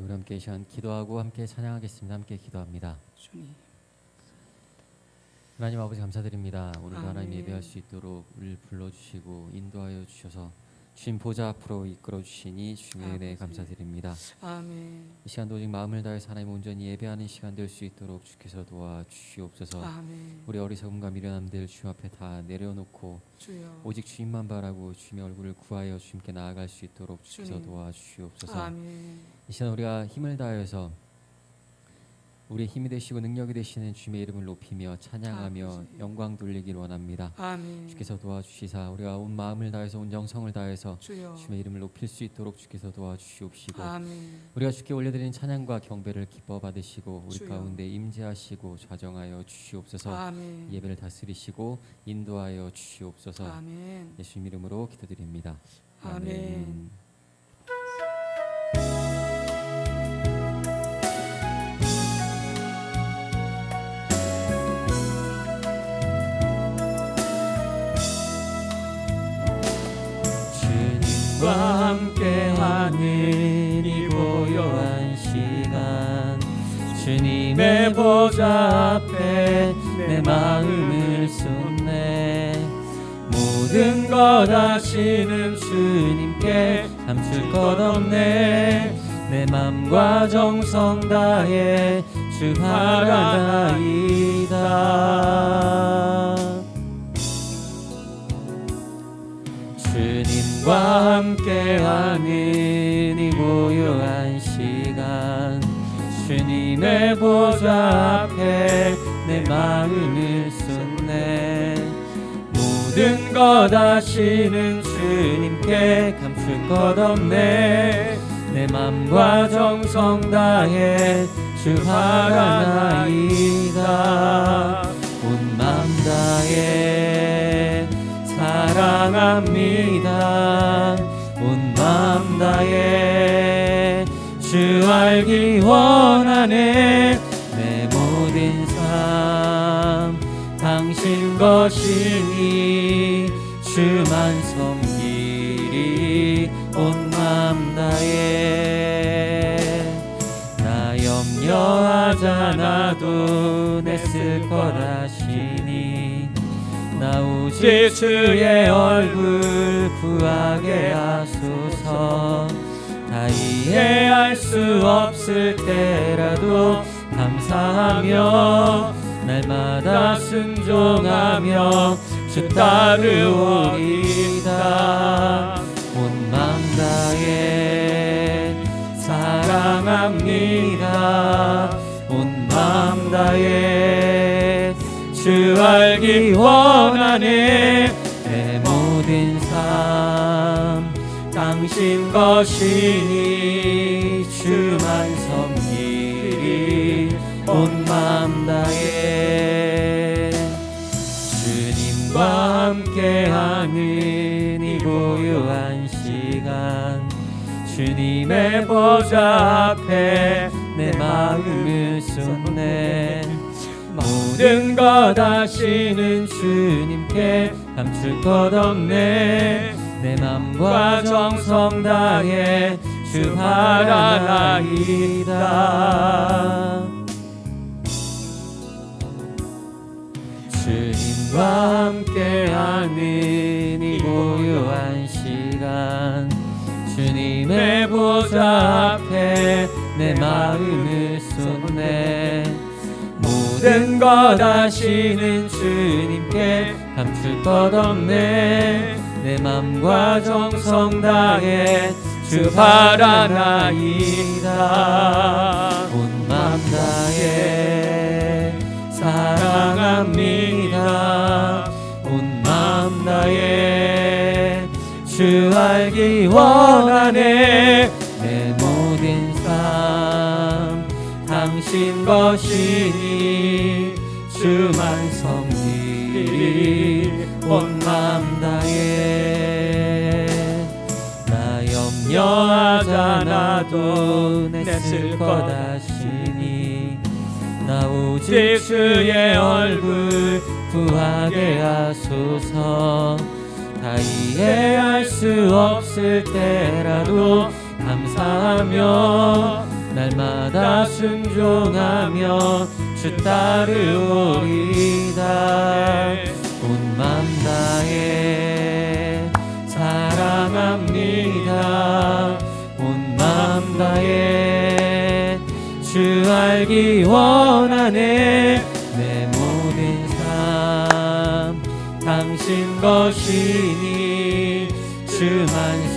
우리 함께 이 시간 기도하고 함께 찬양하겠습니다. 함께 기도합니다. 주님. 하나님 아버지 감사드립니다. 오늘도 아멘. 하나님 예배할 수 있도록 우리를 불러주시고 인도하여 주셔서 주님 보좌 앞으로 이끌어 주시니 주님의 은혜에 아버지. 감사드립니다. 아멘. 이 시간도 오직 마음을 다해서 하나님 온전히 예배하는 시간 될 수 있도록 주께서 도와주시옵소서. 아멘. 우리 어리석음과 미련함들 주님 앞에 다 내려놓고 주여. 오직 주님만 바라고 주님의 얼굴을 구하여 주님께 나아갈 수 있도록 주께서 주님. 도와주시옵소서. 아멘. 이 시간 우리가 힘을 다해서 우리의 힘이 되시고 능력이 되시는 주님의 이름을 높이며 찬양하며 아버지. 영광 돌리길 원합니다. 아멘. 주께서 도와주시사 우리가 온 마음을 다해서 온 정성을 다해서 주여. 주님의 이름을 높일 수 있도록 주께서 도와주시옵시고 아멘. 우리가 주께 올려드리는 찬양과 경배를 기뻐 받으시고 우리 주여. 가운데 임재하시고 좌정하여 주시옵소서. 아멘. 예배를 다스리시고 인도하여 주시옵소서. 아멘. 예수님 이름으로 기도드립니다. 아멘. 주님과 함께하는 이 고요한 시간 주님의 보좌 앞에 내 마음을 쏟네 모든 것 아시는 주님께 감출 것 없네 내 맘과 정성 다해 주 바라나이다 주님과 함께하는 이 고요한 시간 주님의 보좌 앞에 내 마음을 쏟네 모든 것 아시는 주님께 감출 것 없네 내 맘과 정성 다해 주 바라나이다 온 맘 다해 사랑합니다 온 맘 다해 주 알기 원하네 내 모든 삶 당신 것이니 주만 섬기리 온 맘 다해 나 염려하잖아도 내 쓸 거라시니 나 오직 주의 얼굴 구하게 하소서 다 이해할 수 없을 때라도 감사하며 날마다 순종하며 주 따르오리다 온 맘 다해 사랑합니다 온 맘 다해 주 알기 원하네 내 모든 삶 당신 것이니 주만 섬기리 온 맘 다해 주님과 함께하는 이 고요한 시간 주님의 보좌 앞에 내 마음을 쏟네 모든 것 아시는 주님께 감출 것 없네 내 맘과 정성 다해 주 바라나이다 주님과 함께하는 이 고요한 시간 주님의 보좌 앞에 내 마음을 쏟네 모든 것 아시는 주님께 감출 것 없네 내 맘과 정성 다해 주 바라나이다 온 맘 다해 사랑합니다 온 맘 다해 주 알기 원하네 내 모든 삶 당신 것이니 주만 섬기리 온 맘 다해 나 염려하잖아도 내 쓸 것 아시니 나 오직 주의 얼굴 구하게 하소서 다 이해할 수 없을 때라도 감사하며 날마다 순종하며 주 따르오리다. 온 맘 다해 사랑합니다. 온 맘 다해 주 알기 원하네. 내 모든 삶 당신 것이니 주만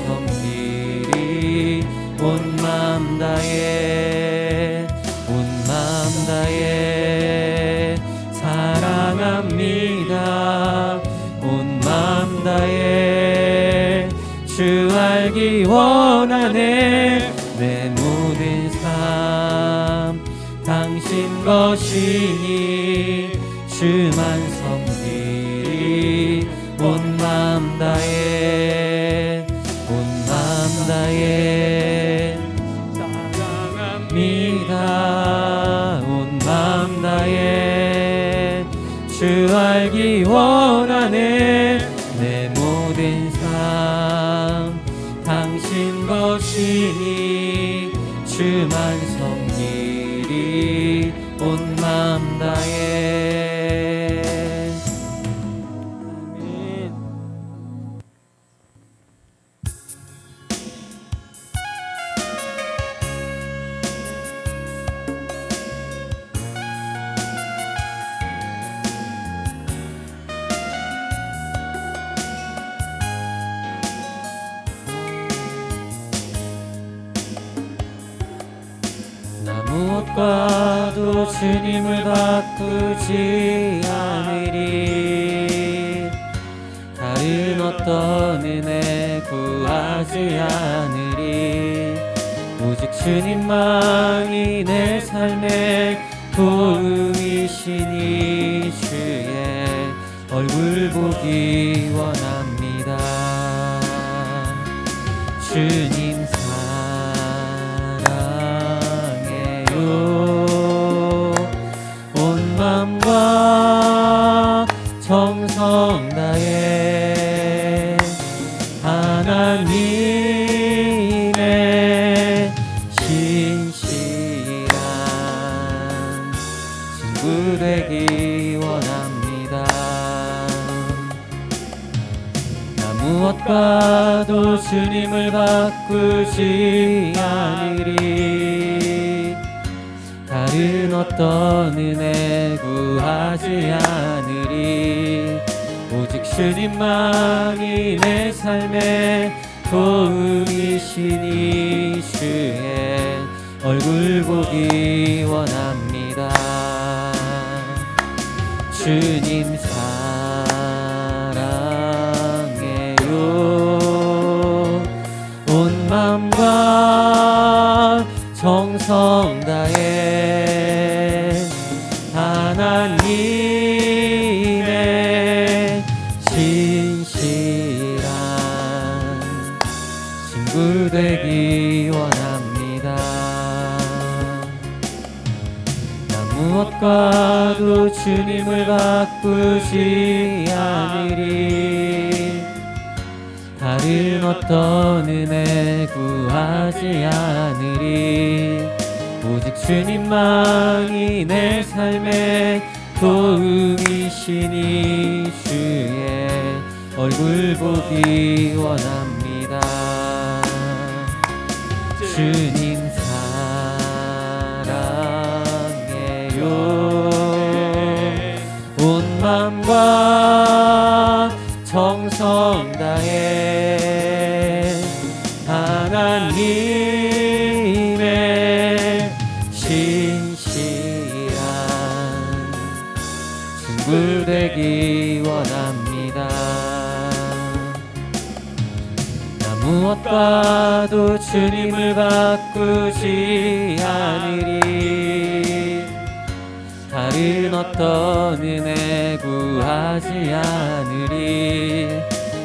섬기리. 온 맘 다해 온 맘 다해 사랑합니다. 온 맘 다해 주 알기 원하네. 내 모든 삶 당신 것이니 주만 섬기리. 온 맘 다해 온 맘 다해 사랑합니다. 온 맘 다해 주 알기 원하네. 내 모든 삶 당신 것이니 주만 섬기리. 온 맘 다해. 아멘. 나 무엇과도 주님을 바꾸지 않으리. 다른 어떤 은혜 구하지 않으리. 오직 주님만이 내 삶의 도움이시니 주의 얼굴 보기 원합니다. 주님 온 맘과 정성 다해 하나님의 신실한 친구 되기 원합니다. 나 무엇과도 주님을 바꾸지 않으리. 다른 어떤 은혜 구하지 않으리. 오직 주님만이 내 삶의 도움이시니 주의 얼굴 보기 원합니다. 주님 사랑해요. 온 맘과 정성 다해 하나님의 신실한 친구 되기 원합니다. 나 무엇과도 주님을 바꾸지 않으리. 다른 어떤 은혜 구하지 않으리. 오직 주님만이 내 삶의 도움이시니 주의 얼굴 보기 원합니다. 주님 사랑해요. 온 맘과 정성 다해 하나님의 신실한 친구 되기 원합니다. 나 무엇과도 주님을 바꾸지 않으리. 다른 어떤 은혜 구하지 않으리.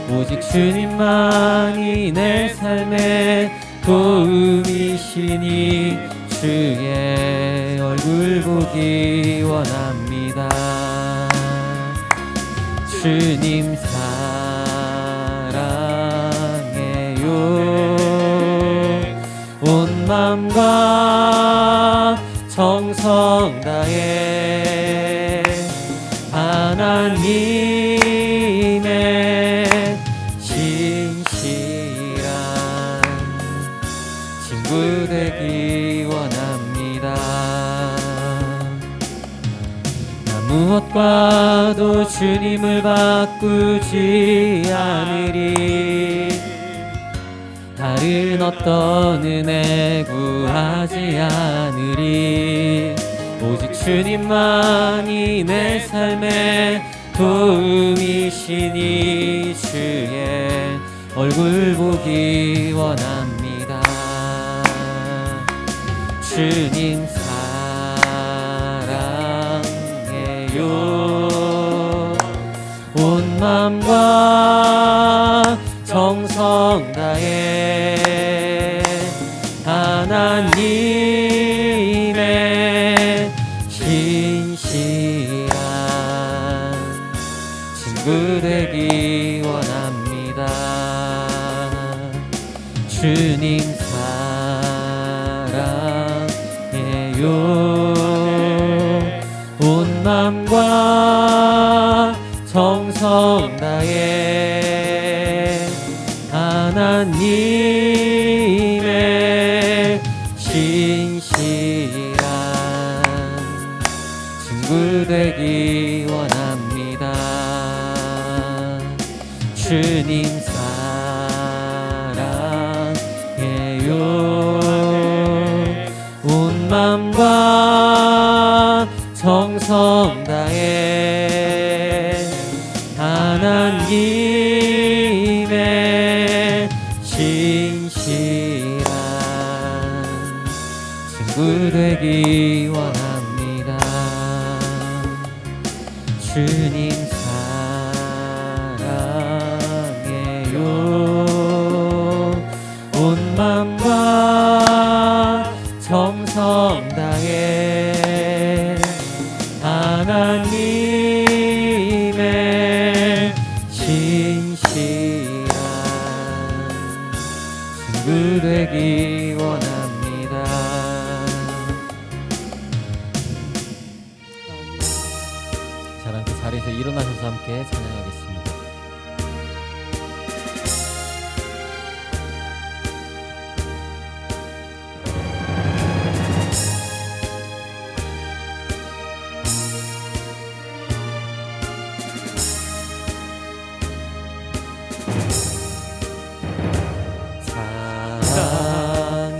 오직 주님만이 내 삶의 도움이시니 주의 얼굴 보기 원합니다. 주님 사랑해요. 온 맘과 하나님의 신실한 친구 되기 원합니다. 나 무엇과도 주님을 바꾸지 않으리. 다른 어떤 은혜 구하지 않으리. 오직 주님만이 내 삶의 도움이시니 주의 얼굴 보기 원합니다. 주님 사랑해요. 온 마음과 정성 다해 하나님의 신실한 친구 되기 원합니다. 주님 사랑해요. 온 마음과 정성 다해 하나님의 신실한 친구 되기 원합니다. 주님 사랑해요. 온 마음과 정성 다해 하나님의 신실한 친구 되기 원합니다. 주님 사랑해요. 온 마음과 정성 다해 하나님의 신실한 친구 되기 원합니다. 자, 함께 자리에서 일어나셔서 함께 찬양하겠습니다.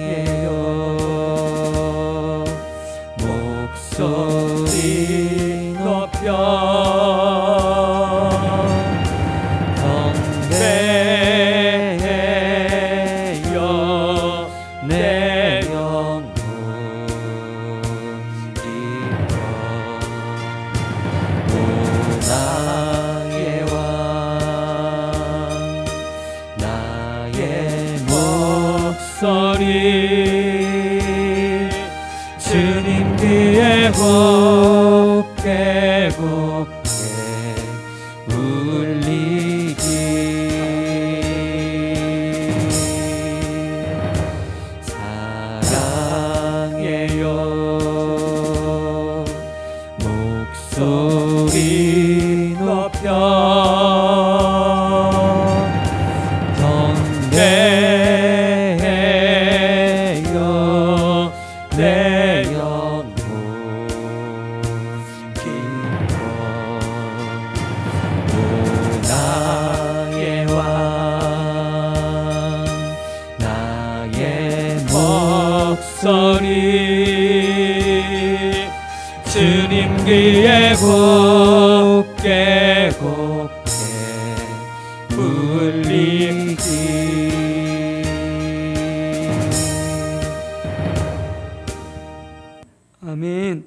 사랑해요. 목소리 높여 경배해요. 내 영혼 기뻐. 오 나의 왕 나의 목소리 주님 귀에 곱게 곱게 울리기. 사랑해요. 목소리 높여 경배해요. 내 영혼 기뻐. 오 나의 왕 나의 목소리 주님 귀에 곱게 곱게 울리기. 아멘.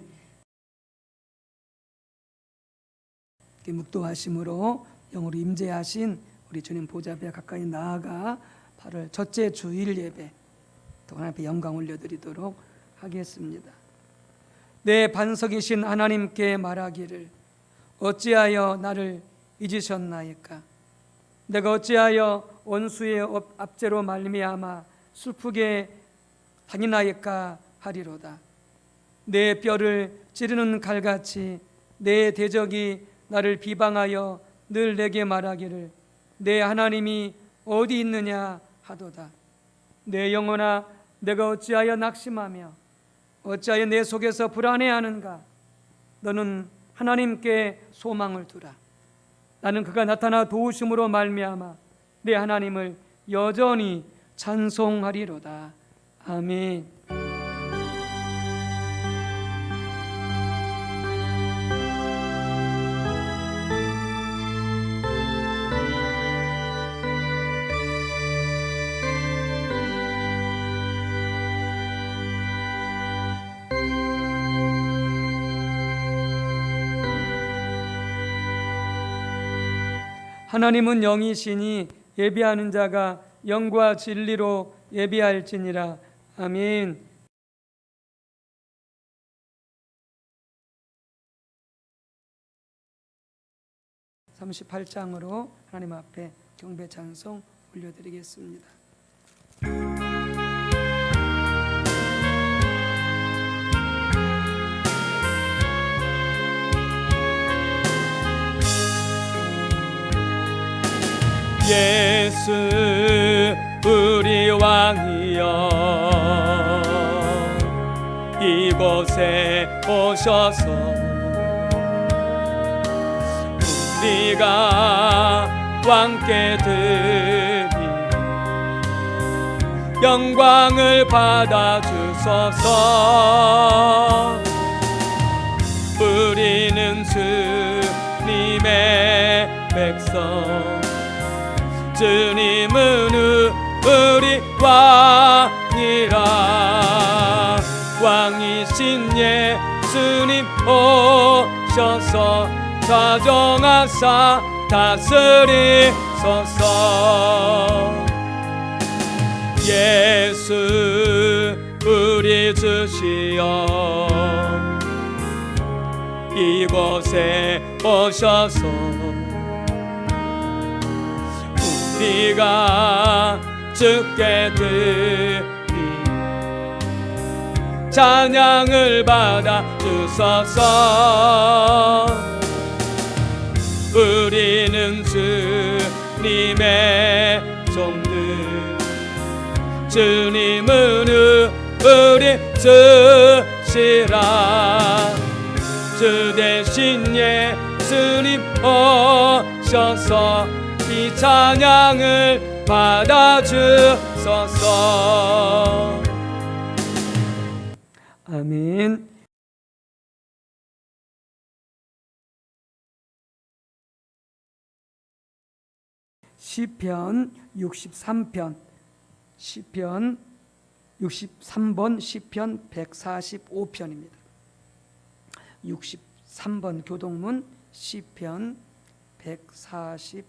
이렇게 묵도하심으로 영으로 임재하신 우리 주님 보좌 앞에 가까이 나아가 8월 첫째 주일 예배 또 하나님 앞에 영광 올려드리도록 하겠습니다. 내 반석이신 하나님께 말하기를 어찌하여 나를 잊으셨나이까. 내가 어찌하여 원수의 압제로 말미암아 슬프게 다니나이까 하리로다. 내 뼈를 찌르는 칼같이 내 대적이 나를 비방하여 늘 내게 말하기를 내 하나님이 어디 있느냐 하도다. 내 영혼아, 내가 어찌하여 낙심하며 어찌하여 내 속에서 불안해하는가? 너는 하나님께 소망을 두라. 나는 그가 나타나 도우심으로 말미암아 내 하나님을 여전히 찬송하리로다. 아멘. 하나님은 영이시니 예배하는 자가 영과 진리로 예배할지니라. 아멘. (38장으로) 하나님 앞에 경배 찬송 올려드리겠습니다. 예수 우리 왕이여, 이곳에 오셔서 우리가 왕께 드리 영광을 받아 주소서. 우리는 주님의 백성, 주님은 우리 왕이라. 왕이신 예수님 오셔서 좌정하사 다스리소서. 예수 우리 주시여, 이곳에 오셔서 우리가 주께 드리 찬양을 받아 주소서. 우리는 주님의 종들, 주님은 우리 주시라. 주 대신 예수님 오셔서 이 찬양을 받아 주소서. 아멘. 시편 63편, 시편 63번, 시편 145편입니다. 63번 교동문 시편 145편.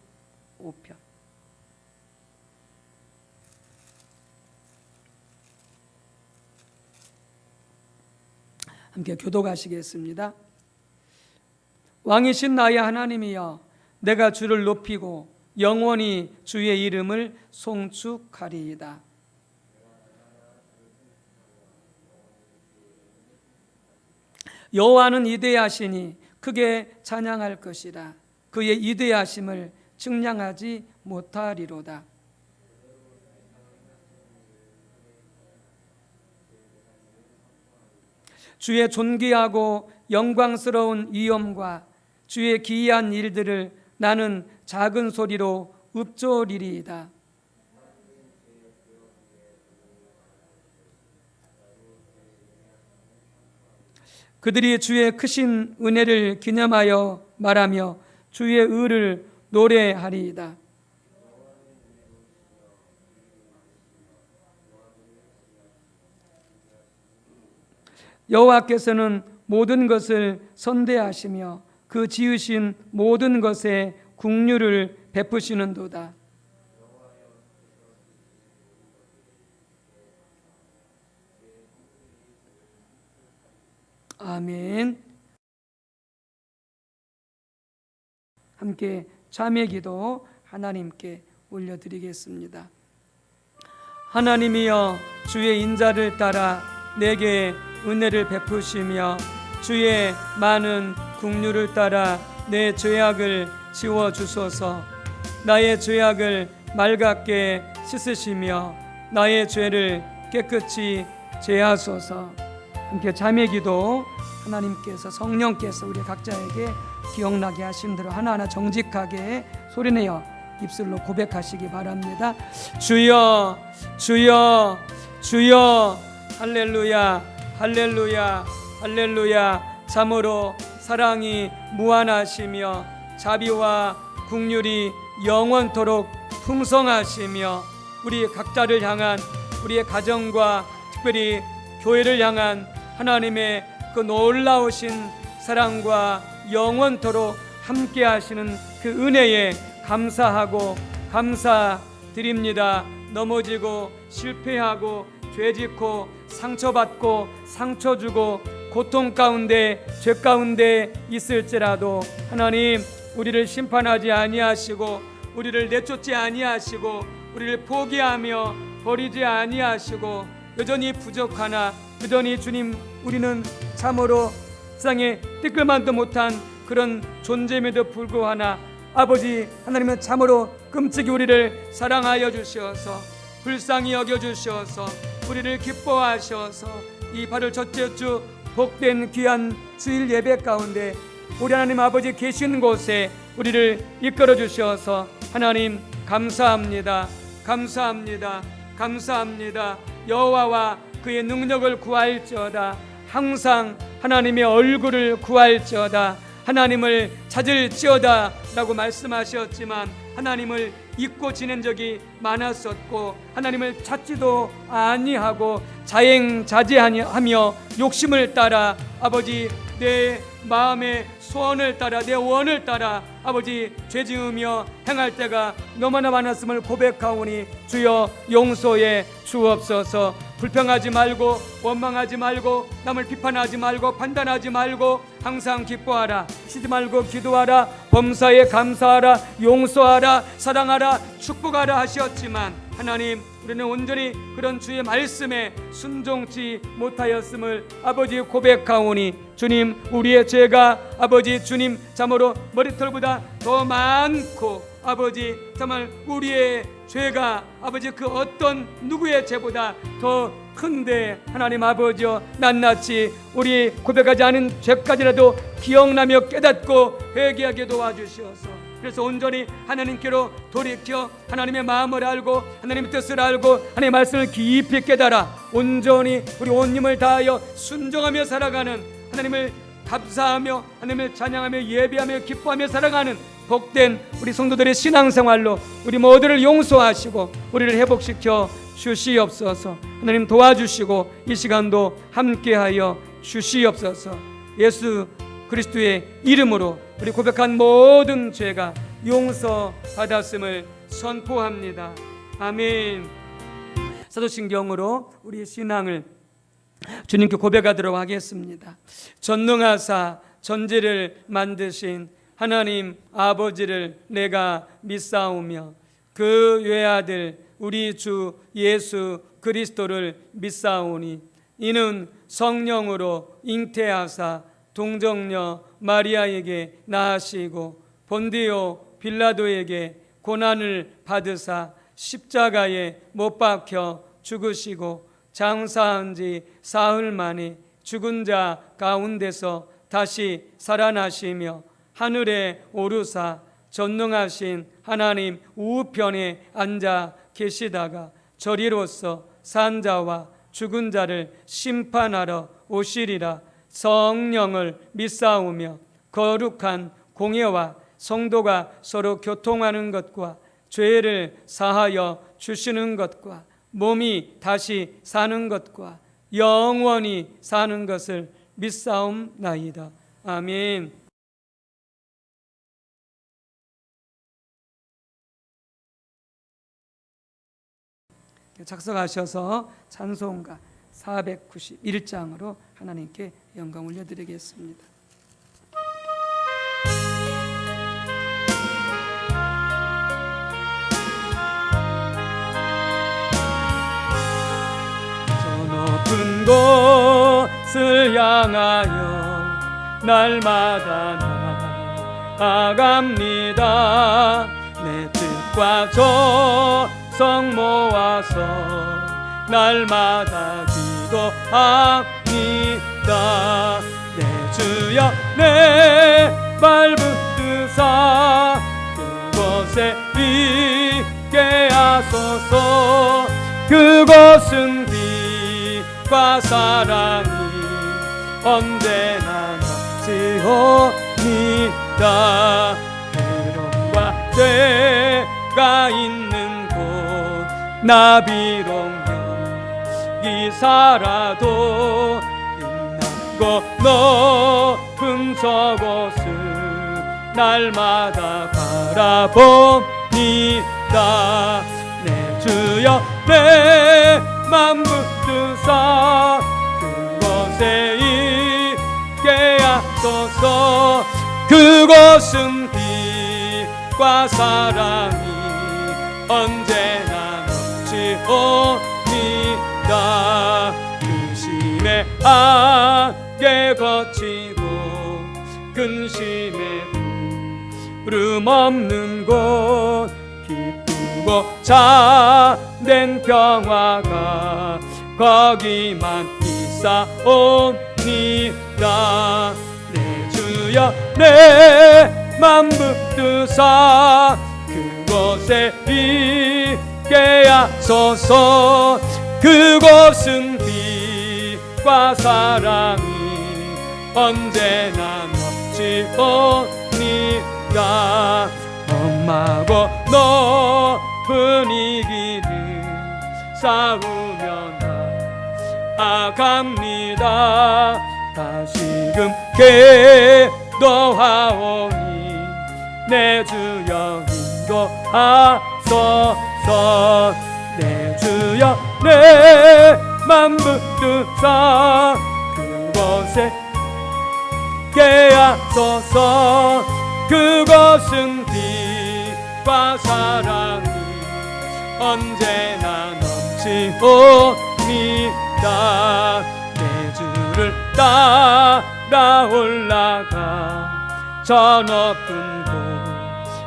함께 교독하시겠습니다. 왕이신 나의 하나님이여, 내가 주를 높이고 영원히 주의 이름을 송축하리이다. 여호와는 위대하시니 크게 찬양할 것이라. 그의 위대하심을 측량하지 못하리로다. 주의 존귀하고 영광스러운 위엄과 주의 기이한 일들을 나는 작은 소리로 읊조리리이다. 그들이 주의 크신 은혜를 기념하여 말하며 주의 의를 노래하리이다. 여호와께서는 모든 것을 선대하시며 그 지으신 모든 것에 긍휼을 베푸시는도다. 아멘. 함께 자매기도 하나님께 올려드리겠습니다. 하나님이여, 주의 인자를 따라 내게 은혜를 베푸시며 주의 많은 긍휼을 따라 내 죄악을 지워 주소서. 나의 죄악을 맑게 씻으시며 나의 죄를 깨끗이 제하소서. 함께 자매기도 하나님께서 성령께서 우리 각자에게 기억나게 하신 대로 하나하나 정직하게 소리내어 입술로 고백하시기 바랍니다. 주여 주여 주여. 할렐루야 할렐루야 할렐루야. 참으로 사랑이 무한하시며 자비와 긍휼이 영원토록 풍성하시며 우리 각자를 향한 우리의 가정과 특별히 교회를 향한 하나님의 그 놀라우신 사랑과 영원토록 함께 하시는 그 은혜에 감사하고 감사드립니다. 넘어지고 실패하고 죄짓고 상처받고 상처 주고 고통 가운데 죄 가운데 있을지라도 하나님 우리를 심판하지 아니하시고 우리를 내쫓지 아니하시고 우리를 포기하며 버리지 아니하시고 여전히 부족하나 여전히 주님 우리는 참으로 세상에 띠끌만도 못한 그런 존재임에도 불구하나 아버지 하나님은 참으로 끔찍이 우리를 사랑하여 주시어서 불쌍히 여겨 주시어서 우리를 기뻐하셔서 이 8월 첫째 주 복된 귀한 주일 예배 가운데 우리 하나님 아버지 계신 곳에 우리를 이끌어 주셔서 하나님 감사합니다. 감사합니다. 감사합니다. 여호와와 그의 능력을 구할지어다. 항상 하나님의 얼굴을 구할지어다. 하나님을 찾을지어다 라고 말씀하셨지만 하나님을 잊고 지낸 적이 많았었고 하나님을 찾지도 아니하고 자행자제하며 욕심을 따라 아버지 내 마음의 소원을 따라 내 원을 따라 아버지 죄 지으며 행할 때가 너무나 많았음을 고백하오니 주여 용서해 주옵소서. 불평하지 말고 원망하지 말고 남을 비판하지 말고 판단하지 말고 항상 기뻐하라. 쉬지 말고 기도하라. 범사에 감사하라. 용서하라. 사랑하라. 축복하라 하셨지만 하나님 우리는 온전히 그런 주의 말씀에 순종치 못하였음을 아버지 고백하오니 주님 우리의 죄가 아버지 주님 참으로 머리털보다 더 많고 아버지 정말 우리의 죄가 아버지 그 어떤 누구의 죄보다 더 큰데 하나님 아버지여 낱낱이 우리 고백하지 않은 죄까지라도 기억나며 깨닫고 회개하게 도와주시옵소서. 그래서 온전히 하나님께로 돌이켜 하나님의 마음을 알고 하나님의 뜻을 알고 하나님의 말씀을 깊이 깨달아 온전히 우리 온 힘을 다하여 순종하며 살아가는 하나님을 감사하며 하나님을 찬양하며 예배하며 기뻐하며 살아가는 복된 우리 성도들의 신앙생활로 우리 모두를 용서하시고 우리를 회복시켜 주시옵소서. 하나님 도와주시고 이 시간도 함께하여 주시옵소서. 예수 그리스도의 이름으로 우리 고백한 모든 죄가 용서받았음을 선포합니다. 아멘. 사도신경으로 우리의 신앙을 주님께 고백하도록 하겠습니다. 전능하사 전지를 만드신 하나님 아버지를 내가 믿사오며 그 외아들 우리 주 예수 그리스도를 믿사오니 이는 성령으로 잉태하사 동정녀 마리아에게 낳으시고 본디오 빌라도에게 고난을 받으사 십자가에 못 박혀 죽으시고 장사한 지 사흘 만에 죽은 자 가운데서 다시 살아나시며 하늘에 오르사 전능하신 하나님 우편에 앉아 계시다가 저리로서 산 자와 죽은 자를 심판하러 오시리라. 성령을 믿사오며 거룩한 공예와 성도가 서로 교통하는 것과 죄를 사하여 주시는 것과 몸이 다시 사는 것과 영원히 사는 것을 믿사옵나이다. 아멘. 작성하셔서 찬송가 491장으로 하나님께 영광 올려드리겠습니다. 저 높은 곳을 향하여 날마다 나 나갑니다. 내 뜻과 조성 모아서 날마다 기도합니다. 내 주여 내 발 붙드사 그곳에 있게 하소서. 그곳은 빛과 사랑이 언제나 넘치옵니다. 괴로움과 죄가 있는 곳 나 비록 여기 살아도 빛나고 높은 저곳을 날마다 바라봅니다. 내 주여 내 맘 붙드사 그곳에 있게 하소서. 그곳은 빛과 사랑이 언제나 넘치옵니다. 근심의 안개 거치고 근심의 부름 없는 곳 기쁘고 참된 평화가 거기만 있사옵니다. 내 주여 내 맘 붙드사 그곳에 있게 하소서. 그곳은 빛과 사랑이 언제나 넘치옵니다. 험하고 높은 이 길을 싸우며 나아갑니다. 다시금 기도하오니 내 주여 인도하소서. 내 주여 내 맘 붙드사 그곳에 있게 하소서. 그곳은 빛과 사랑이 언제나 넘치옵니다. 내 주를 따라 올라가 저 높은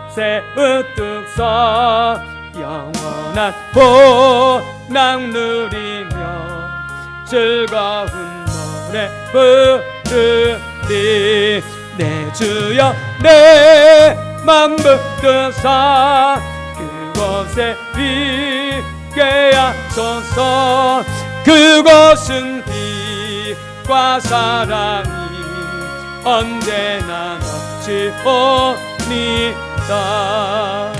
곳에 으뜩 서 영원한 복락 누리며 즐거운 노래 부르리. 내 주여 내 맘 붙드사 그곳에 있게 하소서. 그곳은 빛과 사랑이 언제나 넘치옵니다.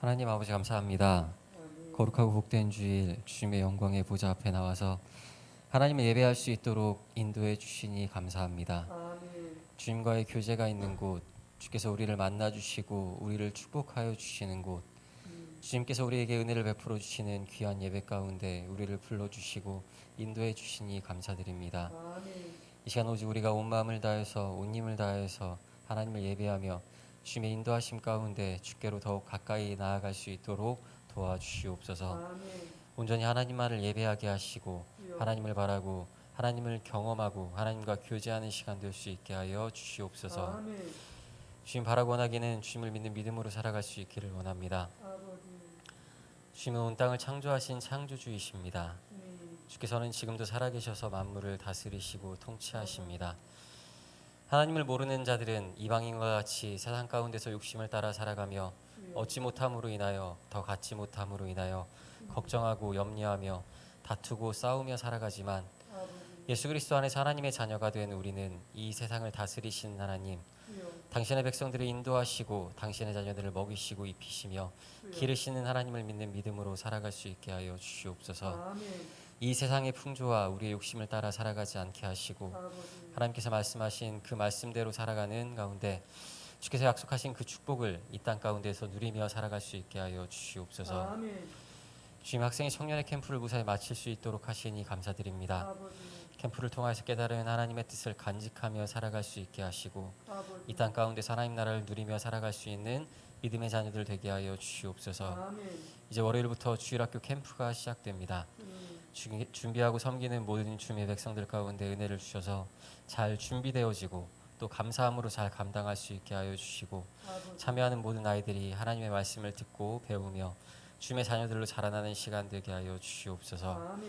하나님 아버지 감사합니다. 거룩하고 복된 주일 주님의 영광의 보좌 앞에 나와서 하나님을 예배할 수 있도록 인도해 주시니 감사합니다. 주님과의 교제가 있는 곳, 주께서 우리를 만나 주시고 우리를 축복하여 주시는 곳, 주님께서 우리에게 은혜를 베풀어 주시는 귀한 예배 가운데 우리를 불러 주시고 인도해 주시니 감사드립니다. 이 시간 오직 우리가 온 마음을 다해서 온 힘을 다해서 하나님을 예배하며 주님의 인도하심 가운데 주께로 더욱 가까이 나아갈 수 있도록 도와주시옵소서. 온전히 하나님만을 예배하게 하시고 하나님을 바라고 하나님을 경험하고 하나님과 교제하는 시간 될 수 있게 하여 주시옵소서. 주님 바라고 원하기는 주님을 믿는 믿음으로 살아갈 수 있기를 원합니다. 주님은 온 땅을 창조하신 창조주이십니다. 주께서는 지금도 살아계셔서 만물을 다스리시고 통치하십니다. 하나님을 모르는 자들은 이방인과 같이 세상 가운데서 욕심을 따라 살아가며 얻지 못함으로 인하여 더 갖지 못함으로 인하여 걱정하고 염려하며 다투고 싸우며 살아가지만 예수 그리스도 안에서 하나님의 자녀가 된 우리는 이 세상을 다스리시는 하나님, 당신의 백성들을 인도하시고 당신의 자녀들을 먹이시고 입히시며 기르시는 하나님을 믿는 믿음으로 살아갈 수 있게 하여 주시옵소서. 이 세상의 풍조와 우리의 욕심을 따라 살아가지 않게 하시고 하나님께서 말씀하신 그 말씀대로 살아가는 가운데 주께서 약속하신 그 축복을 이 땅 가운데서 누리며 살아갈 수 있게 하여 주시옵소서. 주님, 학생의 청년의 캠프를 무사히 마칠 수 있도록 하시니 감사드립니다. 캠프를 통해서 깨달은 하나님의 뜻을 간직하며 살아갈 수 있게 하시고 이 땅 가운데서 하나님 나라를 누리며 살아갈 수 있는 믿음의 자녀들 되게 하여 주시옵소서. 아멘. 이제 월요일부터 주일학교 캠프가 시작됩니다. 준비하고 섬기는 모든 주님의 백성들 가운데 은혜를 주셔서 잘 준비되어지고 또 감사함으로 잘 감당할 수 있게 하여 주시고, 참여하는 모든 아이들이 하나님의 말씀을 듣고 배우며 주님의 자녀들로 자라나는 시간 되게 하여 주시옵소서. 아멘.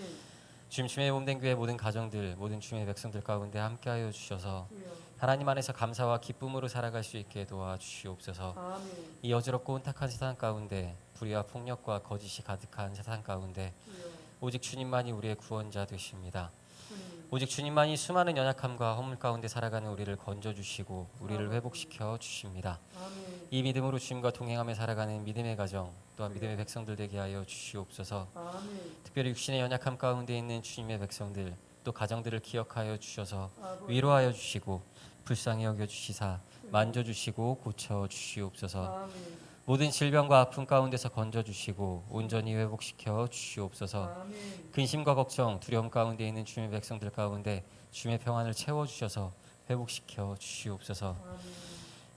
주님의 몸된 교회 모든 가정들, 모든 주님의 백성들 가운데 함께하여 주셔서 주여. 하나님 안에서 감사와 기쁨으로 살아갈 수 있게 도와주시옵소서. 아멘. 이 어지럽고 혼탁한 세상 가운데, 불의와 폭력과 거짓이 가득한 세상 가운데 주여. 오직 주님만이 우리의 구원자 되십니다. 주님. 오직 주님만이 수많은 연약함과 허물 가운데 살아가는 우리를 건져주시고 우리를 회복시켜 주십니다. 아멘. 이 믿음으로 주님과 동행하며 살아가는 믿음의 가정, 또한 믿음의 백성들 되게 하여 주시옵소서. 아멘. 특별히 육신의 연약함 가운데 있는 주님의 백성들, 또 가정들을 기억하여 주셔서 아버지. 위로하여 주시고 불쌍히 여겨 주시사 만져주시고 고쳐 주시옵소서. 아멘. 모든 질병과 아픔 가운데서 건져 주시고 온전히 회복시켜 주시옵소서. 아멘. 근심과 걱정, 두려움 가운데 있는 주님의 백성들 가운데 주님의 평안을 채워 주셔서 회복시켜 주시옵소서. 아멘.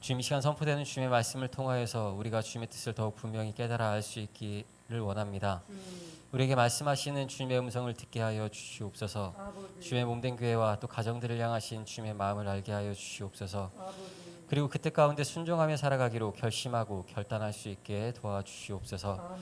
주님, 이 시간 선포되는 주님의 말씀을 통하여서 우리가 주님의 뜻을 더욱 분명히 깨달아 알 수 있기를 원합니다. 우리에게 말씀하시는 주님의 음성을 듣게 하여 주시옵소서. 아버지. 주님의 몸된 교회와 또 가정들을 향하신 주님의 마음을 알게 하여 주시옵소서. 아버지. 그리고 그 뜻 가운데 순종하며 살아가기로 결심하고 결단할 수 있게 도와주시옵소서. 아멘.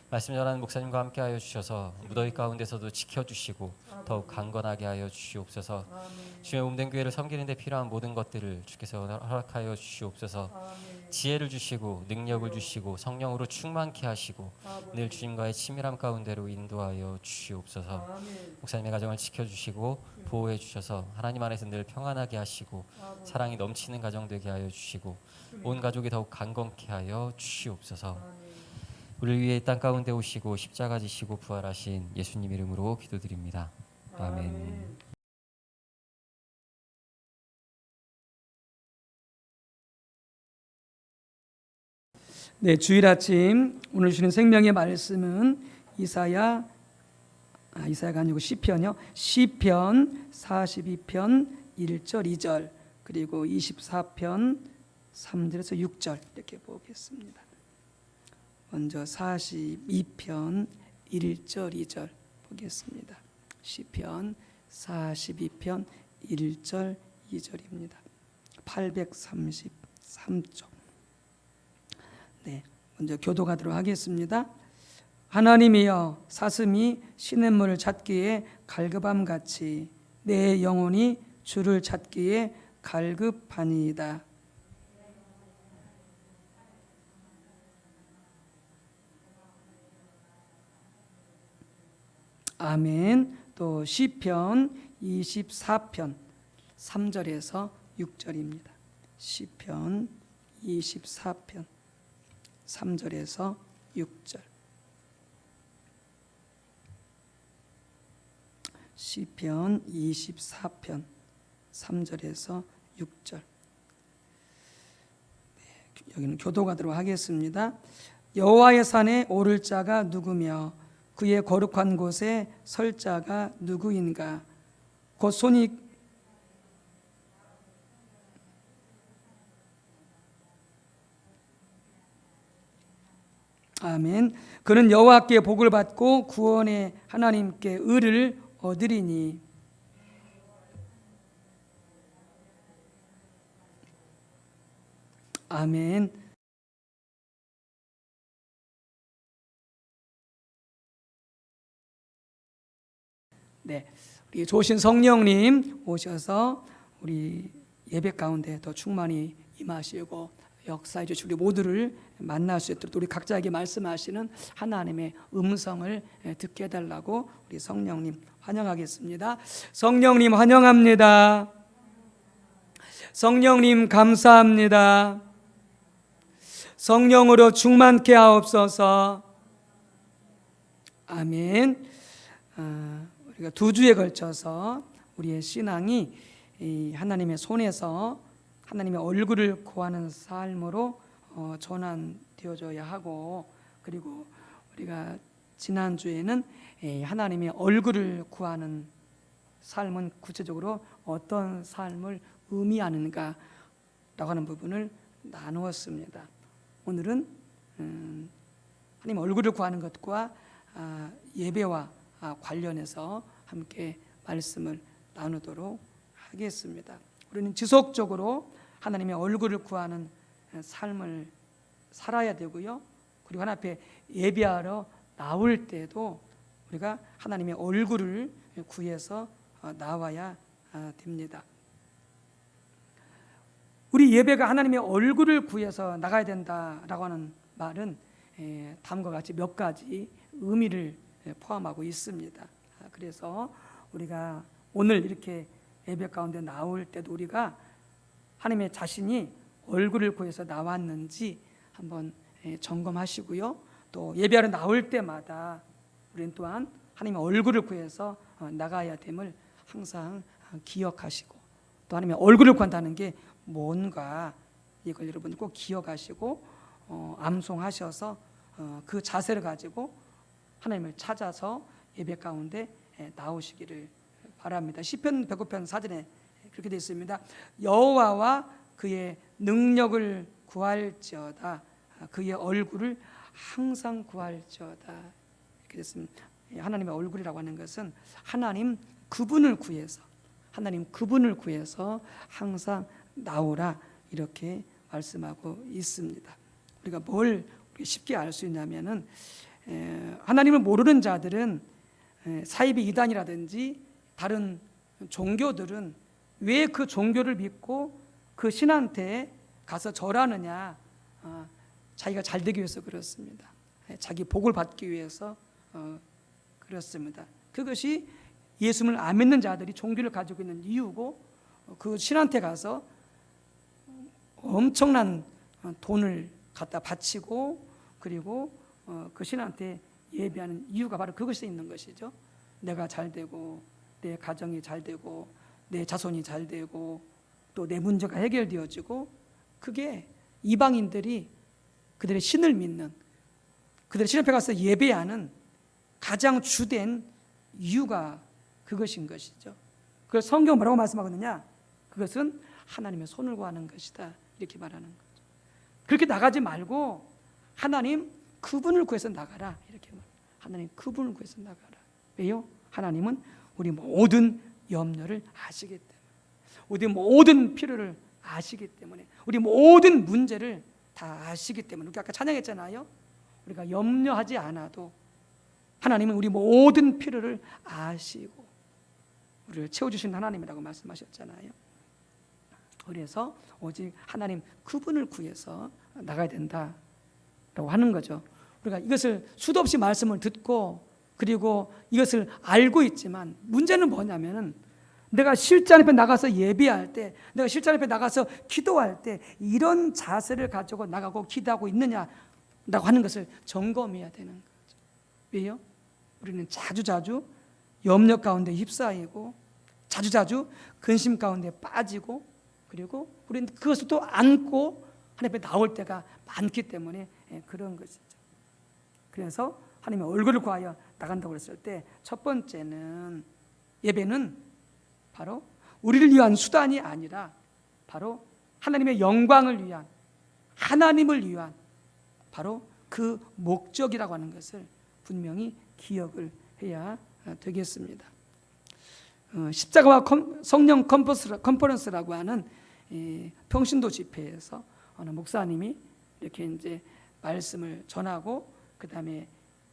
말씀 전하는 목사님과 함께 하여 주셔서 무더위 가운데서도 지켜주시고 더욱 강건하게 하여 주시옵소서. 아멘. 주의 몸된 교회를 섬기는 데 필요한 모든 것들을 주께서 허락하여 주시옵소서. 아멘. 지혜를 주시고 능력을 주시고 성령으로 충만케 하시고 아버지. 늘 주님과의 친밀함 가운데로 인도하여 주시옵소서. 아멘. 목사님의 가정을 지켜주시고 보호해 주셔서 하나님 안에서 늘 평안하게 하시고 아버지. 사랑이 넘치는 가정 되게 하여 주시고 온 가족이 더욱 강건케 하여 주시옵소서. 아멘. 우리를 위해 이 땅 가운데 오시고 십자가 지시고 부활하신 예수님 이름으로 기도드립니다. 아멘. 네, 주일 아침 오늘 주는 생명의 말씀은 이사야가 아니고 시편이요. 시편 42편 1절 2절 그리고 24편 3절에서 6절 이렇게 보겠습니다. 먼저 42편 1절 2절 보겠습니다. 시편 42편 1절 2절입니다. 833쪽. 네, 먼저 교독하도록 하겠습니다. 하나님이여, 사슴이 시냇물을 찾기에 갈급함 같이 내 영혼이 주를 찾기에 갈급하니이다. 아멘. 또 시편 24편 3절에서 6절입니다. 시편 24편 3절에서 6절. 시편 24편 3절에서 6절. 네, 여기는 교독하도록 하겠습니다. 여호와의 산에 오를 자가 누구며 그의 거룩한 곳에 설 자가 누구인가? 곧 손이 아멘. 그는 여호와께 복을 받고 구원의 하나님께 의를 얻으리니. 아멘. 네, 우리 조신 성령님 오셔서 우리 예배 가운데 더 충만히 임하시고 역사해 주시고 우리 모두를 만날 수 있도록 우리 각자에게 말씀하시는 하나님의 음성을 듣게 해달라고 우리 성령님 환영하겠습니다. 성령님 환영합니다. 성령님 감사합니다. 성령으로 충만케 하옵소서. 아멘. 우리가 2주에 걸쳐서 우리의 신앙이 하나님의 손에서 하나님의 얼굴을 구하는 삶으로 전환되어져야 하고, 그리고 우리가 지난주에는 하나님의 얼굴을 구하는 삶은 구체적으로 어떤 삶을 의미하는가라고 하는 부분을 나누었습니다. 오늘은 하나님 얼굴을 구하는 것과 예배와 관련해서 함께 말씀을 나누도록 하겠습니다. 우리는 지속적으로 하나님의 얼굴을 구하는 삶을 살아야 되고요. 그리고 하나님 앞에 예배하러 나올 때도 우리가 하나님의 얼굴을 구해서 나와야 됩니다. 우리 예배가 하나님의 얼굴을 구해서 나가야 된다라고 하는 말은 다음과 같이 몇 가지 의미를 포함하고 있습니다. 그래서 우리가 오늘 이렇게 예배 가운데 나올 때도 우리가 하나님의 자신이 얼굴을 구해서 나왔는지 한번 점검하시고요. 또 예배하러 나올 때마다 우리는 또한 하나님의 얼굴을 구해서 나가야 됨을 항상 기억하시고, 또 하나님의 얼굴을 구한다는 게 뭔가 이걸 여러분 꼭 기억하시고 암송하셔서 그 자세를 가지고 하나님을 찾아서 예배 가운데 나오시기를 바랍니다. 시편 109편 4절에 그렇게 되어 있습니다. 여호와와 그의 능력을 구할지어다, 그의 얼굴을 항상 구할지어다, 이렇게 됐습니다. 하나님의 얼굴이라고 하는 것은 하나님 그분을 구해서, 하나님 그분을 구해서 항상 나오라, 이렇게 말씀하고 있습니다. 우리가 뭘 쉽게 알 수 있냐면은 하나님을 모르는 자들은 사이비 이단이라든지 다른 종교들은 왜 그 종교를 믿고 그 신한테 가서 절하느냐, 자기가 잘 되기 위해서 그렇습니다. 자기 복을 받기 위해서 그렇습니다. 그것이 예수를 안 믿는 자들이 종교를 가지고 있는 이유고, 그 신한테 가서 엄청난 돈을 갖다 바치고 그리고 그 신한테 예배하는 이유가 바로 그것에 있는 것이죠. 내가 잘 되고, 내 가정이 잘 되고, 내 자손이 잘 되고, 또 내 문제가 해결되어지고, 그게 이방인들이 그들의 신을 믿는, 그들의 신 앞에 가서 예배하는 가장 주된 이유가 그것인 것이죠. 그래서 성경은 뭐라고 말씀하거든요? 그것은 하나님의 손을 구하는 것이다, 이렇게 말하는 거죠. 그렇게 나가지 말고 하나님 그분을 구해서 나가라, 이렇게 말합니다. 하나님 그분을 구해서 나가라. 왜요? 하나님은 우리 모든 염려를 아시기 때문에, 우리 모든 필요를 아시기 때문에, 우리 모든 문제를 다 아시기 때문에, 우리가 아까 찬양했잖아요. 우리가 염려하지 않아도 하나님은 우리 모든 필요를 아시고 우리를 채워주신 하나님이라고 말씀하셨잖아요. 그래서 오직 하나님 그분을 구해서 나가야 된다라고 하는 거죠. 우리가 이것을 수도 없이 말씀을 듣고 그리고 이것을 알고 있지만, 문제는 뭐냐면은 내가 실제 앞에 나가서 예배할 때, 내가 실제 앞에 나가서 기도할 때 이런 자세를 가지고 나가고 기도하고 있느냐라고 하는 것을 점검해야 되는 거죠. 왜요? 우리는 자주자주 염려 가운데 휩싸이고 자주자주 근심 가운데 빠지고, 그리고 우리는 그것을 또 안고 하나님 앞에 나올 때가 많기 때문에 그런 것이죠. 그래서 하나님의 얼굴을 구하여 나간다고 했을 때 첫 번째는, 예배는 바로 우리를 위한 수단이 아니라 바로 하나님의 영광을 위한, 하나님을 위한 바로 그 목적이라고 하는 것을 분명히 기억을 해야 되겠습니다. 십자가와 성령 컨퍼런스라고 하는 평신도 집회에서 어느 목사님이 이렇게 이제 말씀을 전하고 그 다음에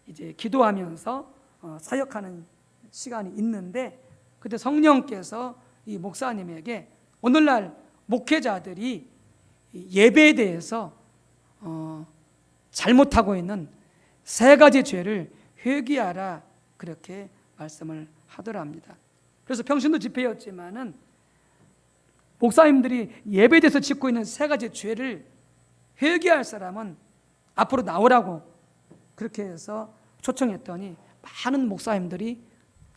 이제 기도하면서 사역하는 시간이 있는데, 그때 성령께서 이 목사님에게 오늘날 목회자들이 예배에 대해서 잘못하고 있는 3가지 죄를 회개하라, 그렇게 말씀을 하더랍니다. 그래서 평신도 집회였지만은 목사님들이 예배에 대해서 짓고 있는 3가지 죄를 회개할 사람은 앞으로 나오라고 그렇게 해서 초청했더니 많은 목사님들이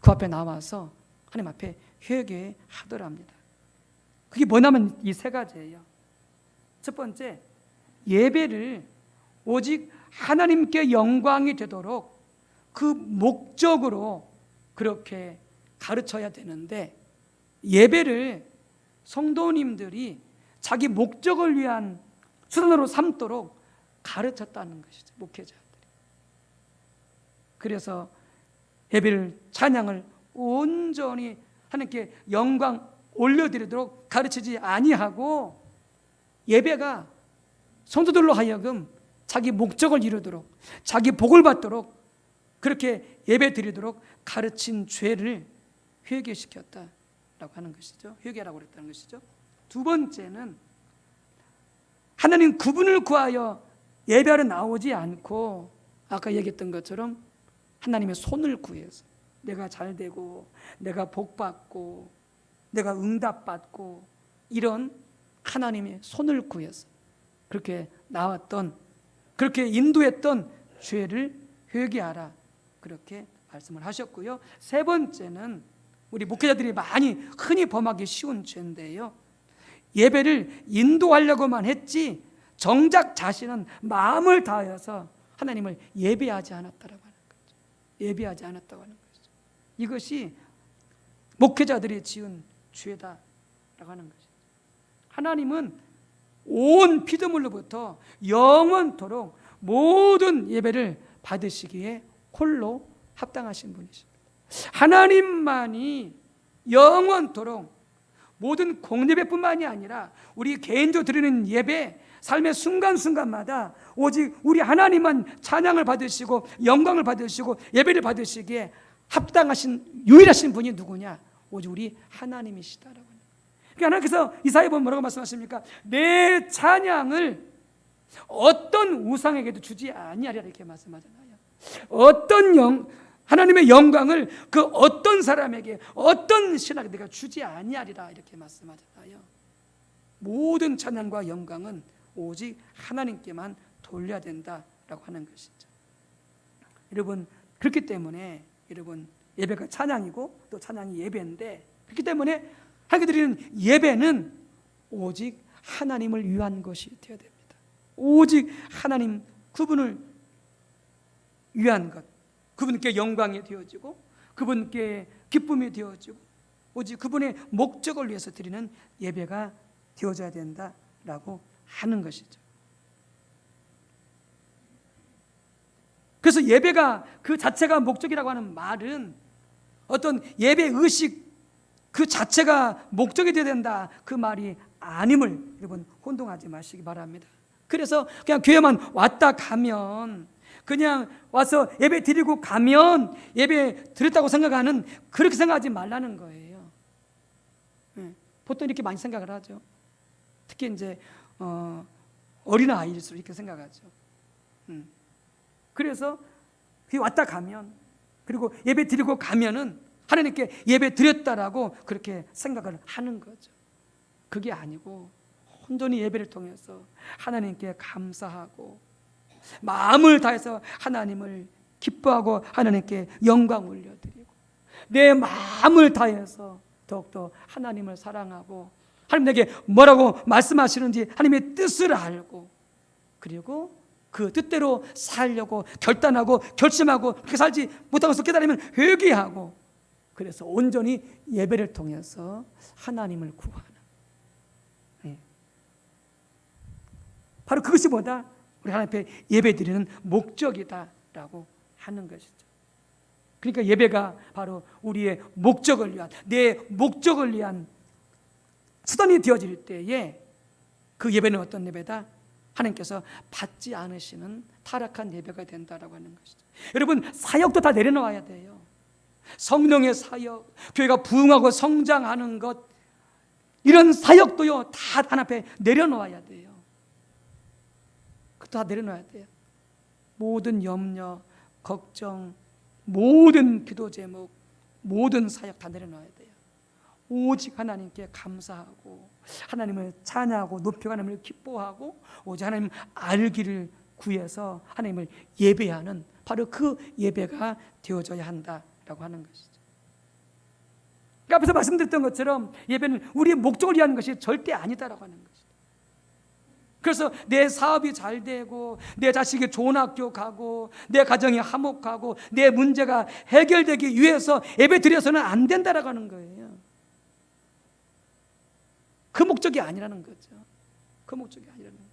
그 앞에 나와서 하나님 앞에 회개하더랍니다. 그게 뭐냐면 이 3가지예요. 첫 번째, 예배를 오직 하나님께 영광이 되도록 그 목적으로 그렇게 가르쳐야 되는데, 예배를 성도님들이 자기 목적을 위한 수단으로 삼도록 가르쳤다는 것이죠, 목회자들이. 그래서 예배를, 찬양을 온전히 하나님께 영광 올려드리도록 가르치지 아니하고, 예배가 성도들로 하여금 자기 목적을 이루도록, 자기 복을 받도록 그렇게 예배 드리도록 가르친 죄를 회개시켰다라고 하는 것이죠. 회개라고 그랬다는 것이죠. 두 번째는 하나님 그분을 구하여 예배하러 나오지 않고, 아까 얘기했던 것처럼 하나님의 손을 구해서 내가 잘되고 내가 복받고 내가 응답받고, 이런 하나님의 손을 구해서 그렇게 나왔던, 그렇게 인도했던 죄를 회개하라, 그렇게 말씀을 하셨고요. 세 번째는 우리 목회자들이 많이 흔히 범하기 쉬운 죄인데요, 예배를 인도하려고만 했지 정작 자신은 마음을 다하여서 하나님을 예배하지 않았다라고 하는 거죠. 예배하지 않았다고 하는 거죠. 이것이 목회자들이 지은 죄다라고 하는 거죠. 하나님은 온 피조물로부터 영원토록 모든 예배를 받으시기에 홀로 합당하신 분이십니다. 하나님만이 영원토록 모든 공예배뿐만이 아니라 우리 개인적으로 드리는 예배, 삶의 순간순간마다 오직 우리 하나님만 찬양을 받으시고 영광을 받으시고 예배를 받으시기에 합당하신 유일하신 분이 누구냐? 오직 우리 하나님이시다라고 합니다. 그러니까 하나님께서 이사야에 보면 뭐라고 말씀하십니까? 내 찬양을 어떤 우상에게도 주지 아니하리라, 이렇게 말씀하잖아요. 하나님의 영광을 그 어떤 사람에게, 어떤 신에게 내가 주지 아니하리라, 이렇게 말씀하잖아요. 모든 찬양과 영광은 오직 하나님께만 돌려야 된다라고 하는 것이죠. 여러분, 그렇기 때문에 여러분, 예배가 찬양이고 또 찬양이 예배인데, 그렇기 때문에 하게 드리는 예배는 오직 하나님을 위한 것이 되어야 됩니다. 오직 하나님 그분을 위한 것, 그분께 영광이 되어지고 그분께 기쁨이 되어지고 오직 그분의 목적을 위해서 드리는 예배가 되어져야 된다라고 하는 것이죠. 그래서 예배가 그 자체가 목적이라고 하는 말은 어떤 예배 의식 그 자체가 목적이 되어야 된다, 그 말이 아님을 여러분 혼동하지 마시기 바랍니다. 그래서 그냥 교회만 왔다 가면, 그냥 와서 예배 드리고 가면 예배 드렸다고 생각하는, 그렇게 생각하지 말라는 거예요. 보통 이렇게 많이 생각을 하죠. 특히 이제 어린아이일수록 이렇게 생각하죠. 그래서 왔다 가면, 그리고 예배 드리고 가면은 하나님께 예배 드렸다라고 그렇게 생각을 하는 거죠. 그게 아니고 온전히 예배를 통해서 하나님께 감사하고 마음을 다해서 하나님을 기뻐하고 하나님께 영광 올려드리고 내 마음을 다해서 더욱더 하나님을 사랑하고 하나님 내게 뭐라고 말씀하시는지 하나님의 뜻을 알고, 그리고 그 뜻대로 살려고 결단하고 결심하고 그렇게 살지 못하고 깨달으면 회개하고, 그래서 온전히 예배를 통해서 하나님을 구하는, 바로 그것이 뭐다? 우리 하나님 앞에 예배드리는 목적이다라고 하는 것이죠. 그러니까 예배가 바로 우리의 목적을 위한, 내 목적을 위한 수단이 되어질 때에 그 예배는 어떤 예배다? 하나님께서 받지 않으시는 타락한 예배가 된다라고 하는 것이죠. 여러분, 사역도 다 내려놓아야 돼요. 성령의 사역, 교회가 부흥하고 성장하는 것, 이런 사역도요 다 하나님 앞에 내려놓아야 돼요. 그것도 다 내려놓아야 돼요. 모든 염려, 걱정, 모든 기도 제목, 모든 사역 다 내려놓아야 돼요. 오직 하나님께 감사하고 하나님을 찬양하고 높이고 하나님을 기뻐하고 오직 하나님 알기를 구해서 하나님을 예배하는, 바로 그 예배가 되어져야 한다라고 하는 것이죠. 그러니까 앞에서 말씀드렸던 것처럼 예배는 우리의 목적을 위한 것이 절대 아니다라고 하는 것이죠. 그래서 내 사업이 잘 되고 내 자식이 좋은 학교 가고 내 가정이 화목하고 내 문제가 해결되기 위해서 예배 드려서는 안 된다라고 하는 거예요. 그 목적이 아니라는 거죠. 그 목적이 아니라는 거죠.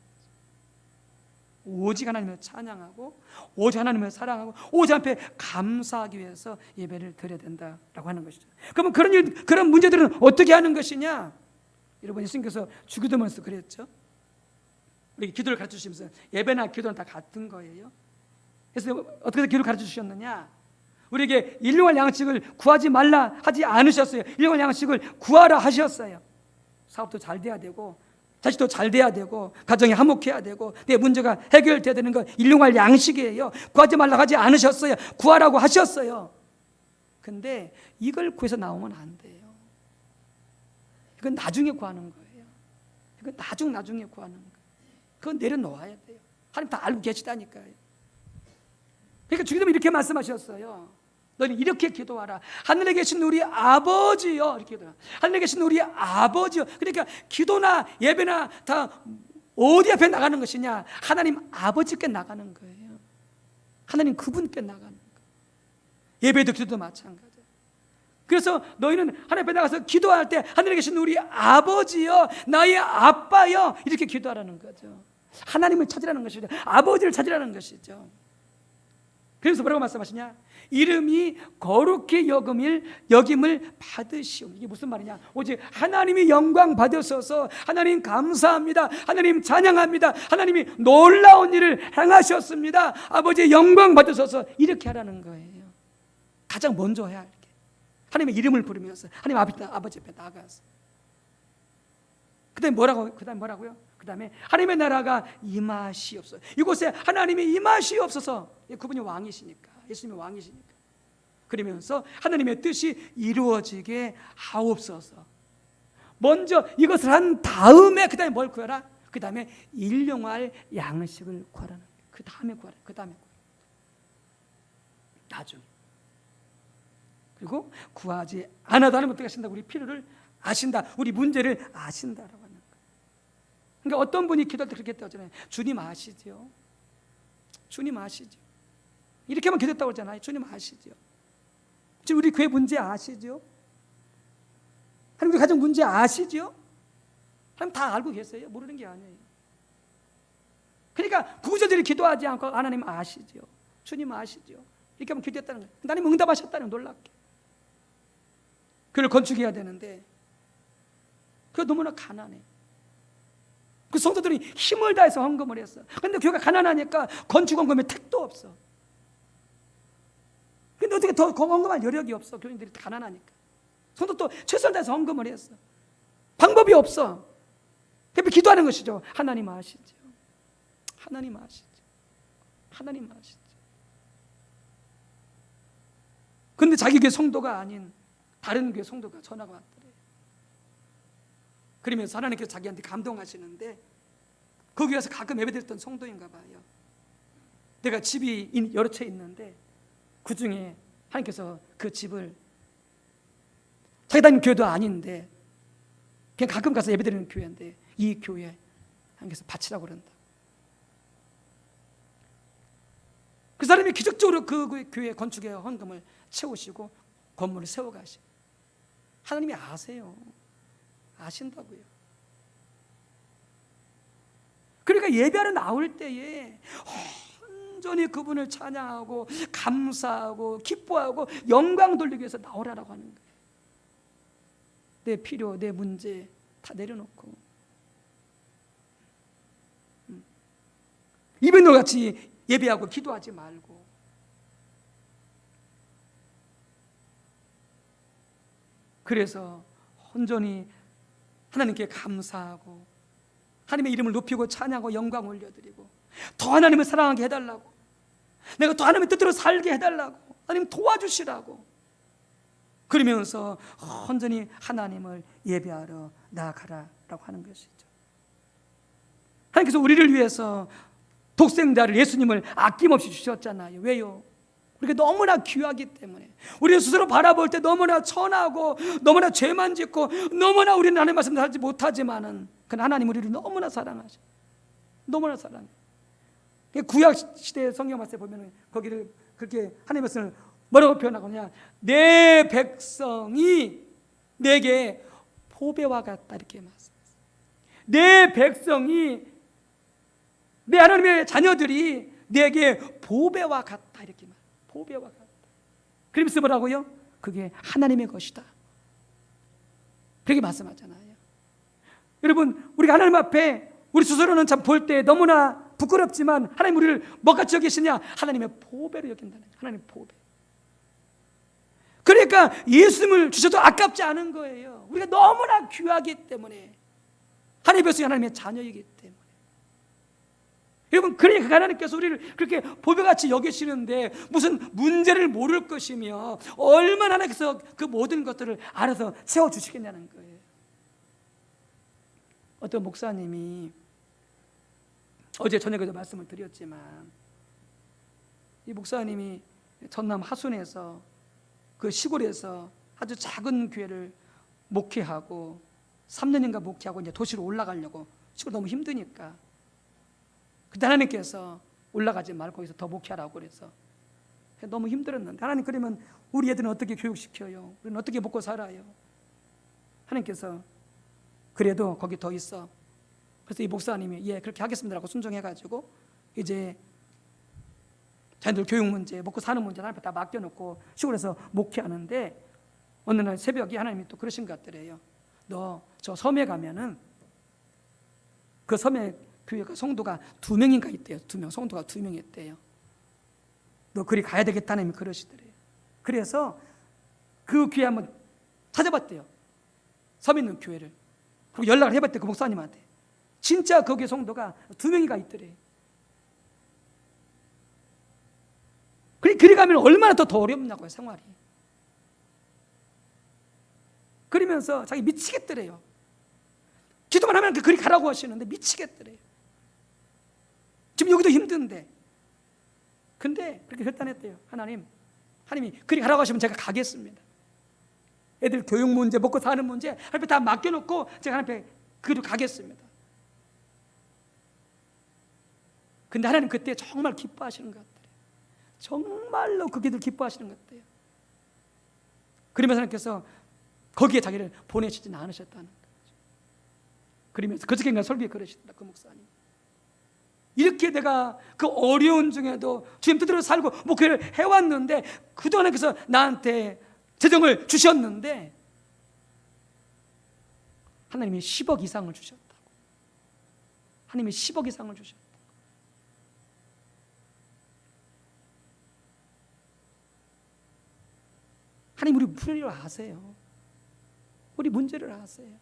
오직 하나님을 찬양하고 오직 하나님을 사랑하고 오직 앞에 감사하기 위해서 예배를 드려야 된다라고 하는 것이죠. 그러면 그런 문제들은 어떻게 하는 것이냐? 여러분, 예수님께서 주기도문에서 그랬죠. 우리 기도를 가르쳐 주시면서 예배나 기도는 다 같은 거예요. 그래서 어떻게 기도를 가르쳐 주셨느냐? 우리에게 일용할 양식을 구하지 말라 하지 않으셨어요. 일용할 양식을 구하라 하셨어요. 사업도 잘 돼야 되고 자식도 잘 돼야 되고 가정이 화목해야 되고 내 문제가 해결돼야 되는 거 일용할 양식이에요. 구하지 말라 하지 않으셨어요. 구하라고 하셨어요. 근데 이걸 구해서 나오면 안 돼요. 이건 나중에 구하는 거예요. 이건 나중에 구하는 거예요. 그건 내려놓아야 돼요. 하나님 다 알고 계시다니까요. 그러니까 주님은 이렇게 말씀하셨어요. 너는 이렇게 기도하라. 하늘에 계신 우리 아버지요. 이렇게 기도하라. 하늘에 계신 우리 아버지요. 그러니까 기도나 예배나 다 어디 앞에 나가는 것이냐? 하나님 아버지께 나가는 거예요. 하나님 그분께 나가는 거예요. 예배도 기도도 마찬가지예요. 그래서 너희는 하나님 앞에 나가서 기도할 때 하늘에 계신 우리 아버지요, 나의 아빠요, 이렇게 기도하라는 거죠. 하나님을 찾으라는 것이죠. 아버지를 찾으라는 것이죠. 그래서 뭐라고 말씀하시냐? 이름이 거룩히 여김을 받으시오. 이게 무슨 말이냐? 오직 하나님이 영광 받으셔서 하나님 감사합니다, 하나님 찬양합니다, 하나님이 놀라운 일을 행하셨습니다, 아버지의 영광 받으셔서 이렇게 하라는 거예요. 가장 먼저 해야 할 게 하나님의 이름을 부르면서 하나님 아버지 앞에 나가서 그다음에 뭐라고요? 그다음에 하나님의 나라가 임하시옵소서. 이곳에 하나님이 임하시옵소서. 그분이 왕이시니까, 예수님이 왕이시니까. 그러면서 하나님의 뜻이 이루어지게 하옵소서. 먼저 이것을 한 다음에 그다음에 뭘 구하라? 그다음에 일용할 양식을 구하라는 거예요. 그 다음에 구하라. 나중에. 그리고 구하지 않아도 하나님 어떻게 하신다? 우리 필요를 아신다. 우리 문제를 아신다라고 하는 거예요. 그러니까 어떤 분이 기도할 때 그렇게 했다고 하잖아요. 주님 아시죠? 주님 아시죠? 이렇게만 기도했다고 하잖아요. 주님 아시죠? 지금 우리 교회 문제 아시죠? 하나님 우리 가정 문제 아시죠? 하나님 다 알고 계세요. 모르는 게 아니에요. 그러니까 구구절절히 기도하지 않고 하나님 아시죠? 주님 아시죠? 이렇게 하면 기도했다는 거예요. 하나님 응답하셨다는 거예요. 놀랍게. 그를 건축해야 되는데 그가 너무나 가난해. 그 성도들이 힘을 다해서 헌금을 했어. 그런데 교회가 가난하니까 건축 헌금에 택도 없어. 근데 어떻게 더 헌금할 여력이 없어. 교인들이 가난하니까. 성도 또 최선을 다해서 헌금을 했어. 방법이 없어. 그래서 기도하는 것이죠. 하나님 아시죠? 하나님 아시죠? 하나님 아시죠? 근데 자기 교회 성도가 아닌 다른 교회 성도가 전화가 왔더래. 그러면서 하나님께서 자기한테 감동하시는데 그 교회에서 가끔 예배드렸던 성도인가 봐요. 내가 집이 여러 채 있는데 그 중에 하나님께서 그 집을 자기 다니는 교회도 아닌데 그냥 가끔 가서 예배드리는 교회인데 이 교회에 하나님께서 바치라고 그런다. 그 사람이 기적적으로 그 교회 건축에 헌금을 채우시고 건물을 세워가시고 하나님이 아세요. 아신다고요. 그러니까 예배하러 나올 때에 온전히 그분을 찬양하고 감사하고 기뻐하고 영광 돌리기 위해서 나오라고 하는 거예요. 내 필요, 내 문제 다 내려놓고 이벤트로 같이 예배하고 기도하지 말고 그래서 온전히 하나님께 감사하고 하나님의 이름을 높이고 찬양하고 영광 올려드리고 더 하나님을 사랑하게 해달라고, 내가 더 하나님의 뜻대로 살게 해달라고, 하나님 도와주시라고 그러면서 온전히 하나님을 예배하러 나아가라라고 하는 것이죠. 하나님께서 우리를 위해서 독생자를 예수님을 아낌없이 주셨잖아요. 왜요? 우리가 너무나 귀하기 때문에, 우리 스스로 바라볼 때 너무나 천하고 너무나 죄만 짓고 너무나 우리는 하나님 말씀 살지 못하지만은 그 하나님 우리를 너무나 사랑하셔. 너무나 사랑해. 구약 시대 성경 말씀에 보면은 거기를 그렇게 하나님 말씀을 뭐라고 표현하거냐? 내 백성이 내게 보배와 같다 이렇게 말씀했어요. 내 백성이 내 하나님의 자녀들이 내게 보배와 같다 이렇게 말. 보배와 같다. 그러면서 뭐라고요? 그게 하나님의 것이다. 그렇게 말씀하잖아요. 여러분, 우리가 하나님 앞에 우리 스스로는 참 볼 때 너무나 부끄럽지만 하나님 우리를 뭐같이 여기시냐? 하나님의 보배로 여긴다는 거예요. 하나님의 보배. 그러니까 예수님을 주셔도 아깝지 않은 거예요. 우리가 너무나 귀하기 때문에, 하나님의 백성이 하나님의 자녀이기 때문에. 여러분, 그러니까 하나님께서 우리를 그렇게 보배같이 여기시는데 무슨 문제를 모를 것이며 얼마나 하나님께서 그 모든 것들을 알아서 채워주시겠냐는 거예요. 어떤 목사님이 어제 저녁에도 말씀을 드렸지만, 이 목사님이 전남 하순에서 그 시골에서 아주 작은 교회를 목회하고 3년인가 목회하고 이제 도시로 올라가려고, 시골 너무 힘드니까 그때 하나님께서 올라가지 말고 거기서 더 목회하라고 그래서 너무 힘들었는데, 하나님 그러면 우리 애들은 어떻게 교육시켜요? 우리는 어떻게 먹고 살아요? 하나님께서 그래도 거기 더 있어. 그래서 이 목사님이 예 그렇게 하겠습니다라고 순종해가지고 이제 자녀들 교육 문제, 먹고 사는 문제 하나님 다 맡겨놓고 시골에서 목회하는데, 어느 날 새벽에 하나님이 또 그러신 것 같더래요. 너 저 섬에 가면은 그 섬에 교회가 성도가 2명인가 있대요. 2명, 성도가 2명 있대요. 너 그리 가야 되겠다 하나님이 그러시더래요. 그래서 그 교회 한번 찾아봤대요. 섬에 있는 교회를. 그리고 연락을 해봤대요. 그 목사님한테. 진짜 거기 성도가 2명이가 있더래요. 그리 가면 얼마나 더 어렵냐고요, 생활이. 그러면서 자기 미치겠더래요. 기도만 하면 그리 가라고 하시는데 미치겠더래요. 지금 여기도 힘든데. 근데 그렇게 결단했대요. 하나님이 그리 가라고 하시면 제가 가겠습니다. 애들 교육 문제, 먹고 사는 문제 하나님께 다 맡겨놓고 제가 하나님께 그리로 가겠습니다. 근데 하나님 그때 정말 기뻐하시는 것 같아요. 정말로 그 기도를 기뻐하시는 것 같아요. 그러면서 하나님께서 거기에 자기를 보내시지는 않으셨다는 거죠. 그러면서 그저께인가 설교에 그러시더라, 그 목사님. 이렇게 내가 그 어려운 중에도 주님 뜻대로 살고 목회를 해왔는데, 그동안 하나님께서 나한테 재정을 주셨는데 하나님이 10억 이상을 주셨다고. 하나님이 10억 이상을 주셨다고. 하나님 우리 문제를 아세요. 우리 문제를 아세요.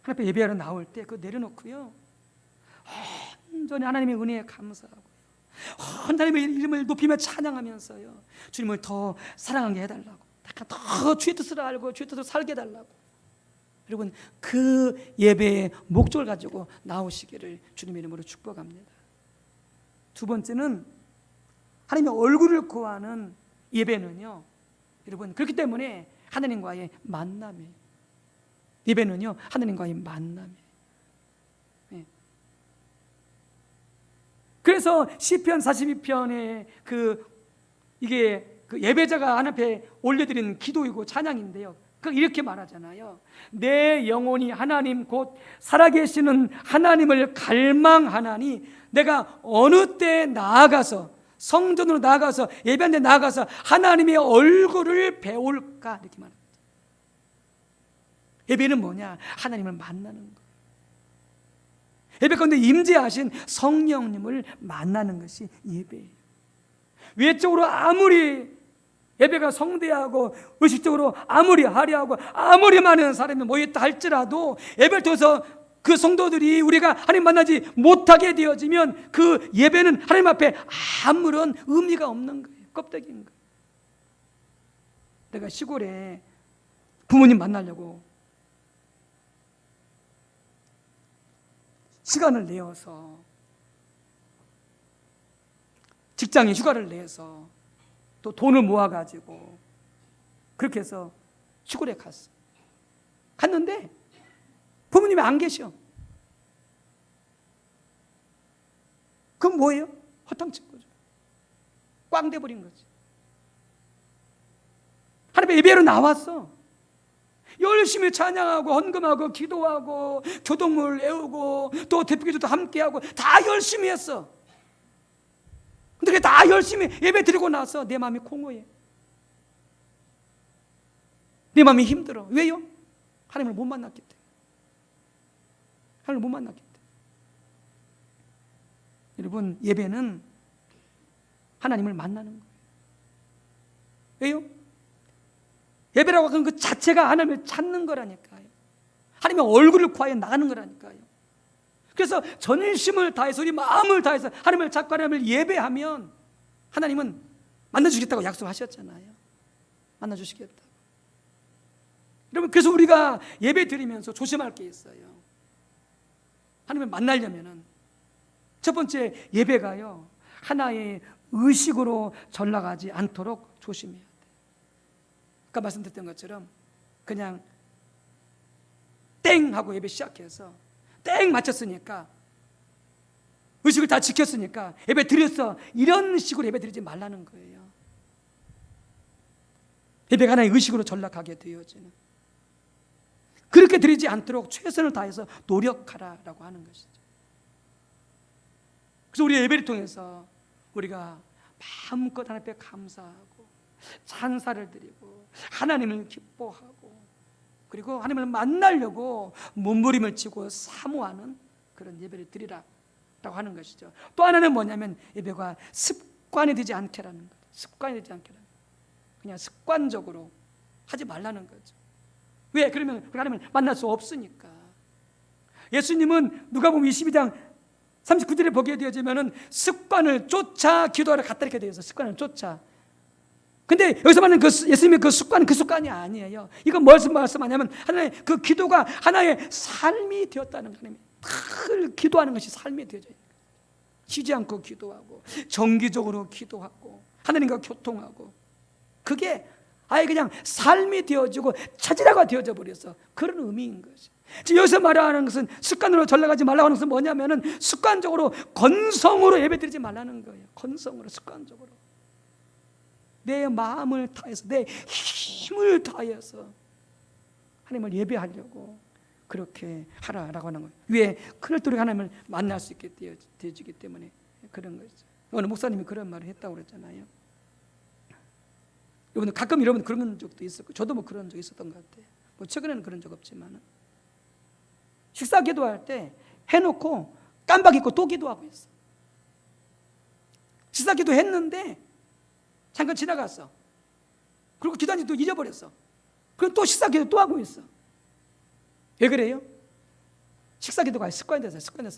하나님 앞에 예배하러 나올 때 그거 내려놓고요, 온전히 하나님의 은혜에 감사하고요, 하나님의 이름을 높이며 찬양하면서요, 주님을 더 사랑하게 해달라고, 약간 더 주의 뜻을 알고 주의 뜻을 살게 해달라고. 여러분, 그 예배의 목적을 가지고 나오시기를 주님의 이름으로 축복합니다. 두 번째는 하나님의 얼굴을 구하는 예배는요, 여러분, 그렇기 때문에 하나님과의 만남이에요. 예배는요, 하나님과의 만남이에요. 네. 그래서 시편 42편에 이게 그 예배자가 하나님 앞에 올려드리는 기도이고 찬양인데요, 이렇게 말하잖아요. 내 영혼이 하나님 곧 살아계시는 하나님을 갈망하나니 내가 어느 때에 나아가서, 성전으로 나아가서, 예배하는 데 나아가서 하나님의 얼굴을 배울까, 이렇게 말합니다. 예배는 뭐냐? 하나님을 만나는 거예요. 예배 가운데 임재하신 성령님을 만나는 것이 예배예요. 외적으로 아무리 예배가 성대하고 의식적으로 아무리 화려하고 아무리 많은 사람이 모였다 할지라도, 예배를 통해서 그 성도들이 우리가 하나님 만나지 못하게 되어지면 그 예배는 하나님 앞에 아무런 의미가 없는 거예요. 껍데기인 거예요. 내가 시골에 부모님 만나려고 시간을 내어서, 직장에 휴가를 내서 또 돈을 모아가지고 그렇게 해서 시골에 갔는데 부모님이 안 계셔. 그럼 뭐예요? 허탕친 거죠. 꽝 돼버린 거지. 하나님의 예배로 나왔어. 열심히 찬양하고 헌금하고 기도하고 교동물 애우고 또 대표기도도 함께하고 다 열심히 했어. 근데 다 열심히 예배 드리고 나서 내 마음이 공허해. 내 마음이 힘들어. 왜요? 하나님을 못 만났기 때문에. 하나님을 못 만났기 때문에. 여러분, 예배는 하나님을 만나는 거예요. 왜요? 예배라고 하는 그 자체가 하나님을 찾는 거라니까요. 하나님의 얼굴을 구하여 나가는 거라니까요. 그래서 전심을 다해서 우리 마음을 다해서 하나님을 찾고 하나님을 예배하면 하나님은 만나주겠다고 약속하셨잖아요. 만나주시겠다고. 여러분, 그래서 우리가 예배 드리면서 조심할 게 있어요. 하나님을 만나려면은 첫 번째, 예배가요 하나의 의식으로 전락하지 않도록 조심해야 돼요. 아까 말씀드렸던 것처럼 그냥 땡 하고 예배 시작해서 땡 맞췄으니까 의식을 다 지켰으니까 예배 드렸어, 이런 식으로 예배 드리지 말라는 거예요. 예배가 하나의 의식으로 전락하게 되어지는, 그렇게 드리지 않도록 최선을 다해서 노력하라라고 하는 것이죠. 그래서 우리 예배를 통해서 우리가 마음껏 하나님 앞에 감사하고 찬사를 드리고 하나님을 기뻐하고 그리고 하나님을 만나려고 몸부림을 치고 사모하는 그런 예배를 드리라라고 하는 것이죠. 또 하나는 뭐냐면 예배가 습관이 되지 않게라는 거죠. 습관이 되지 않게라는 거죠. 그냥 습관적으로 하지 말라는 거죠. 왜? 그러면 하나님을 만날 수 없으니까. 예수님은 누가복음 22장 39절에 보게 되어지면은 습관을 쫓아 기도하러 갔다 이렇게 되어 있어요. 습관을 쫓아. 근데 여기서 말하는 그 예수님의 그 습관은 그 습관이 아니에요. 이건 무슨 말씀하냐면 하나의 그 기도가 하나의 삶이 되었다는 거예요. 늘 기도하는 것이 삶이 되어져요. 쉬지 않고 기도하고 정기적으로 기도하고 하나님과 교통하고, 그게 아예 그냥 삶이 되어지고 찾으라가 되어져 버렸어. 그런 의미인 것이. 지금 여기서 말하는 것은 습관으로 전락하지 말라고 하는 것은 뭐냐면은 습관적으로 건성으로 예배드리지 말라는 거예요. 건성으로, 습관적으로 내 마음을 다해서 내 힘을 다해서 하나님을 예배하려고 그렇게 하라라고 하는 거예요. 왜? 그럴 때 우리가 하나님을 만날 수 있게 되어지기 때문에 그런 거죠. 어느 목사님이 그런 말을 했다고 그랬잖아요. 여러분들 가끔 여러분 그런 적도 있었고 저도 뭐 그런 적 있었던 것 같아요. 뭐 최근에는 그런 적 없지만은 식사 기도할 때 해놓고 깜빡 잊고 또 기도하고 있어. 식사 기도 했는데 잠깐 지나갔어. 그리고 기도한지 또 잊어버렸어. 그럼 또 식사 기도 또 하고 있어. 왜 그래요? 식사 기도가 습관이 돼서 그래요.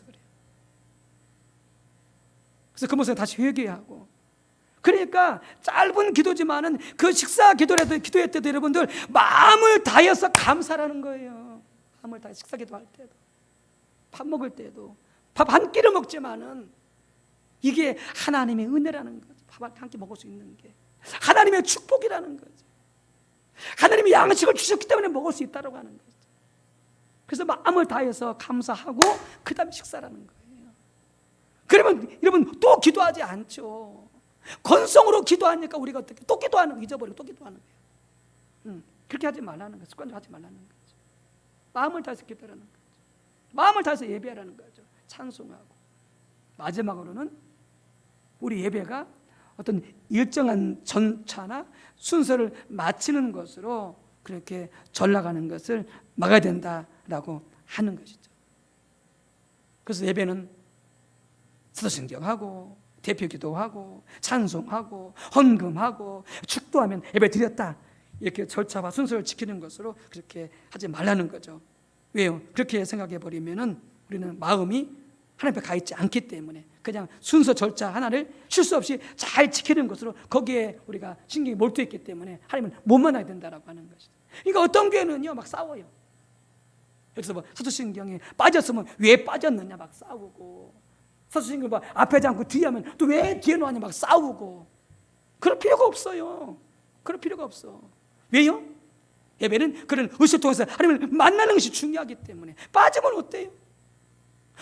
그래서 그 모습에 다시 회개하고, 그러니까 짧은 기도지만은 그 식사 기도라도 기도할 때도 여러분들 마음을 다해서 감사라는 거예요. 마음을 다해 식사 기도할 때도, 밥 먹을 때도, 밥 한 끼를 먹지만은 이게 하나님의 은혜라는 거죠. 밥 한 끼 먹을 수 있는 게 하나님의 축복이라는 거죠. 하나님이 양식을 주셨기 때문에 먹을 수 있다고 하는 거죠. 그래서 마음을 다해서 감사하고 그 다음에 식사라는 거예요. 그러면 여러분 또 기도하지 않죠. 건성으로 기도하니까 우리가 어떻게 또 기도하는 거 잊어버리고 또 기도하는 거예요. 그렇게 하지 말라는 거예요. 습관적으로 하지 말라는 거죠. 마음을 다해서 기도하라는 거죠. 마음을 다해서 예배하라는 거죠. 찬송하고. 마지막으로는 우리 예배가 어떤 일정한 전차나 순서를 마치는 것으로 그렇게 전락하는 것을 막아야 된다라고 하는 것이죠. 그래서 예배는 사도신경하고 대표기도하고 찬송하고 헌금하고 축도하면 예배 드렸다, 이렇게 절차와 순서를 지키는 것으로 그렇게 하지 말라는 거죠. 왜요? 그렇게 생각해 버리면은 우리는 마음이 하나님 앞에 가 있지 않기 때문에 그냥 순서 절차 하나를 실수 없이 잘 지키는 것으로 거기에 우리가 신경이 몰두했기 때문에 하나님을 못 만나야 된다라고 하는 것이죠. 그러니까 어떤 교회는요 막 싸워요. 여기서 뭐 사도신경에 빠졌으면 왜 빠졌느냐 막 싸우고, 사도신경 뭐 앞에 하지 않고 뒤에 하면 또 왜 뒤에 놓았냐 막 싸우고. 그럴 필요가 없어요. 그럴 필요가 없어. 왜요? 예배는 그런 의식을 통해서 하나님을 만나는 것이 중요하기 때문에. 빠지면 어때요?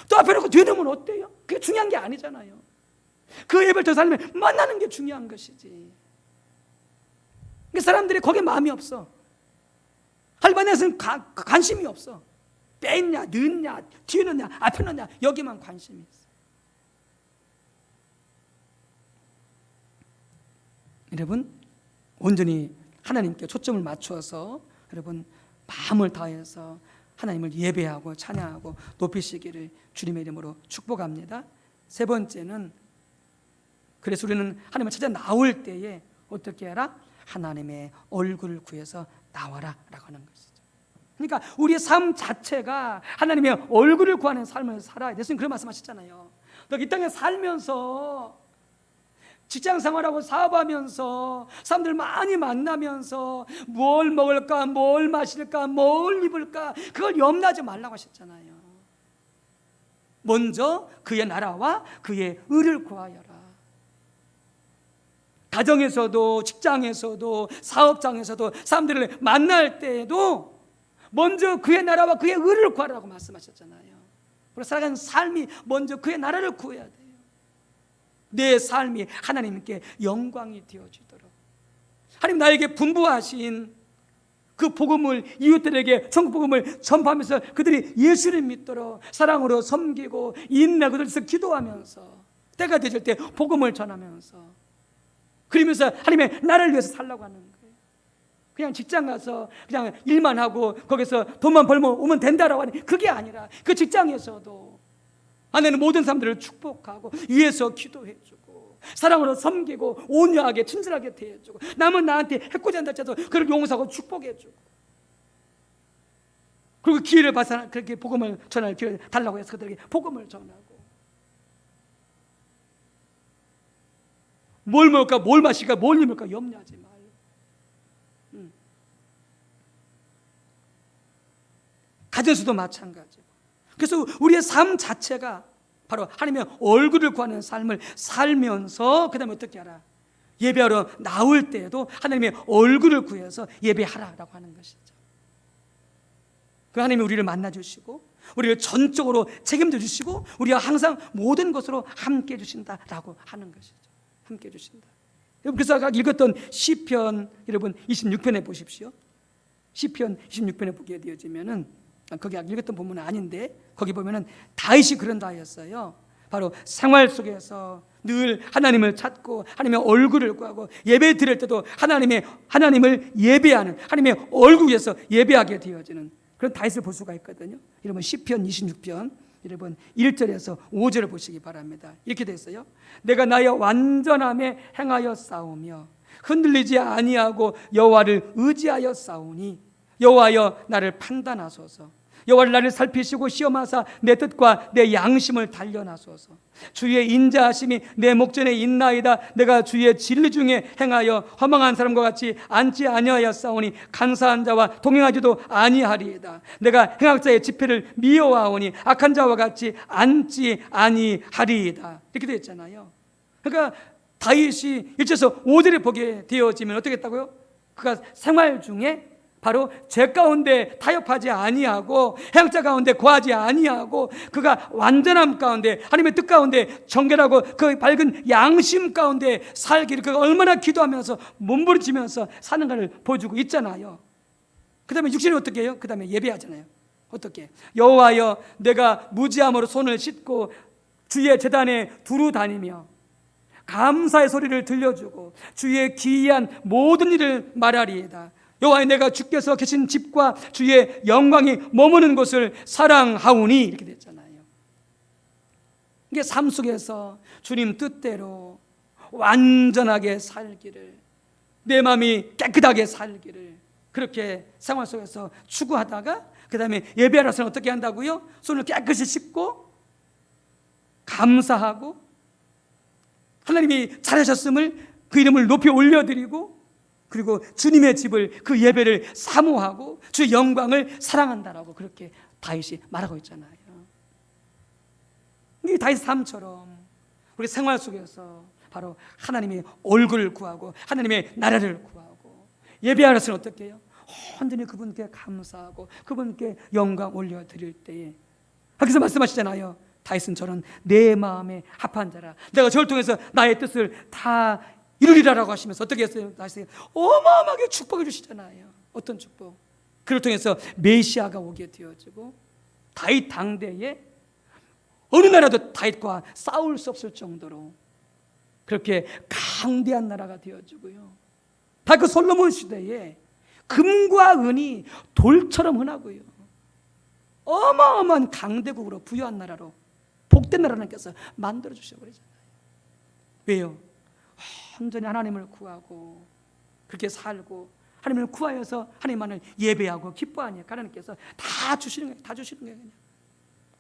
또 앞에 놓고 뒤에 놓으면 어때요? 그게 중요한 게 아니잖아요. 그 예배를 통해서 하나님을 만나는 게 중요한 것이지. 그러니까 사람들이 거기에 마음이 없어. 하나님 안에서는 관심이 없어. 때 있냐, 늦냐, 뒤에 넣냐, 앞에 넣냐, 여기만 관심이 있어. 여러분, 온전히 하나님께 초점을 맞추어서 여러분 마음을 다해서 하나님을 예배하고 찬양하고 높이시기를 주님의 이름으로 축복합니다. 세 번째는, 그래서 우리는 하나님을 찾아 나올 때에 어떻게 하라? 하나님의 얼굴을 구해서 나와라 라고 하는 것이죠. 그러니까 우리의 삶 자체가 하나님의 얼굴을 구하는 삶을 살아야 돼. 예수님 그런 말씀하셨잖아요. 너 이 땅에 살면서 직장 생활하고 사업하면서 사람들 많이 만나면서 뭘 먹을까, 뭘 마실까, 뭘 입을까, 그걸 염려하지 말라고 하셨잖아요. 먼저 그의 나라와 그의 의를 구하여라. 가정에서도 직장에서도 사업장에서도 사람들을 만날 때에도 먼저 그의 나라와 그의 의를 구하라고 말씀하셨잖아요. 우리가 살아가는 삶이 먼저 그의 나라를 구해야 돼요. 내 삶이 하나님께 영광이 되어지도록, 하나님 나에게 분부하신 그 복음을 이웃들에게 천국 복음을 전파하면서 그들이 예수를 믿도록 사랑으로 섬기고 인내하고 그들에서 기도하면서 때가 되질 때 복음을 전하면서, 그러면서 하나님의 나라를 위해서 살라고 하는 거예요. 그냥 직장 가서 그냥 일만 하고 거기서 돈만 벌면 오면 된다라고 하니 그게 아니라 그 직장에서도 아내는 모든 사람들을 축복하고 위해서 기도해주고 사랑으로 섬기고 온유하게 친절하게 대해주고, 남은 나한테 해코지 한다 해도 그를 용서하고 축복해주고, 그리고 기회를 봐서 그렇게 복음을 전할 기회를 달라고 해서 그들에게 복음을 전하고, 뭘 먹을까, 뭘 마실까, 뭘 입을까 염려하지 말고, 가정에서도 마찬가지고. 그래서 우리의 삶 자체가 바로 하나님의 얼굴을 구하는 삶을 살면서 그 다음에 어떻게 하라? 예배하러 나올 때에도 하나님의 얼굴을 구해서 예배하라라고 하는 것이죠. 그 하나님이 우리를 만나주시고 우리를 전적으로 책임져 주시고 우리가 항상 모든 것으로 함께 해주신다라고 하는 것이죠. 함께 해주신다. 그래서 아까 읽었던 시편 여러분 26편에 보십시오. 시편 26편에 보게 되어지면은, 거기 아까 읽었던 본문은 아닌데 거기 보면은 다윗이 그런 다였어요. 바로 생활 속에서 늘 하나님을 찾고 하나님의 얼굴을 구하고 예배 드릴 때도 하나님을 예배하는, 하나님의 얼굴 위해서 예배하게 되어지는 그런 다윗을 볼 수가 있거든요. 여러분 시편 26편 여러분 1절에서 5절을 보시기 바랍니다. 이렇게 되어 있어요. 내가 나의 완전함에 행하여 싸우며 흔들리지 아니하고 여호와를 의지하여 싸우니 여호와여 나를 판단하소서. 여호와를 나를 살피시고 시험하사 내 뜻과 내 양심을 단련하소서. 주의 인자하심이 내 목전에 있나이다. 내가 주의 진리 중에 행하여 허망한 사람과 같이 앉지 아니하였사오니 간사한 자와 동행하지도 아니하리이다. 내가 행악자의 집회를 미워하오니 악한 자와 같이 앉지 아니하리이다. 이렇게 되어 있잖아요. 그러니까 다윗이 1절에서 5절에 보게 되어지면 어떻게 했다고요? 그가 생활 중에 바로 죄 가운데 타협하지 아니하고 행악자 가운데 거하지 아니하고 그가 완전함 가운데 하나님의 뜻 가운데 정결하고 그 밝은 양심 가운데 살기를 그가 얼마나 기도하면서 몸부림치면서 사는 것을 보여주고 있잖아요. 그 다음에 6절에 어떻게 해요? 그 다음에 예배하잖아요. 어떻게? 여호와여 내가 무지함으로 손을 씻고 주의 제단에 두루 다니며 감사의 소리를 들려주고 주의 기이한 모든 일을 말하리이다. 여호와여 내가 주께서 계신 집과 주의 영광이 머무는 곳을 사랑하오니 이렇게 됐잖아요. 이게 삶 속에서 주님 뜻대로 완전하게 살기를, 내 마음이 깨끗하게 살기를 그렇게 생활 속에서 추구하다가 그 다음에 예배하러서는 어떻게 한다고요? 손을 깨끗이 씻고 감사하고 하나님이 잘하셨음을 그 이름을 높이 올려드리고 그리고 주님의 집을 그 예배를 사모하고 주의 영광을 사랑한다라고 그렇게 다윗이 말하고 있잖아요. 이 다윗 삶처럼 우리 생활 속에서 바로 하나님의 얼굴을 구하고 하나님의 나라를 구하고 예배하러서는 어떻게 해요? 온전히 그분께 감사하고 그분께 영광 올려드릴 때에 그래서 말씀하시잖아요. 다윗은 저는 내 마음에 합한 자라 내가 저를 통해서 나의 뜻을 다 이루리라라고 하시면서 어떻게 했어요? 다윗이 어마어마하게 축복해 주시잖아요. 어떤 축복? 그를 통해서 메시아가 오게 되어지고 다윗 당대에 어느 나라도 다윗과 싸울 수 없을 정도로 그렇게 강대한 나라가 되어지고요. 다 그 솔로몬 시대에 금과 은이 돌처럼 흔하고요. 어마어마한 강대국으로 부유한 나라로 복된 나라를 하나님께서 만들어 주셔버리잖아요. 왜요? 완전히 하나님을 구하고 그렇게 살고 하나님을 구하여서 하나님만을 예배하고 기뻐하니까 하나님께서 다 주시는 거예요. 다 주시는 거예요. 그냥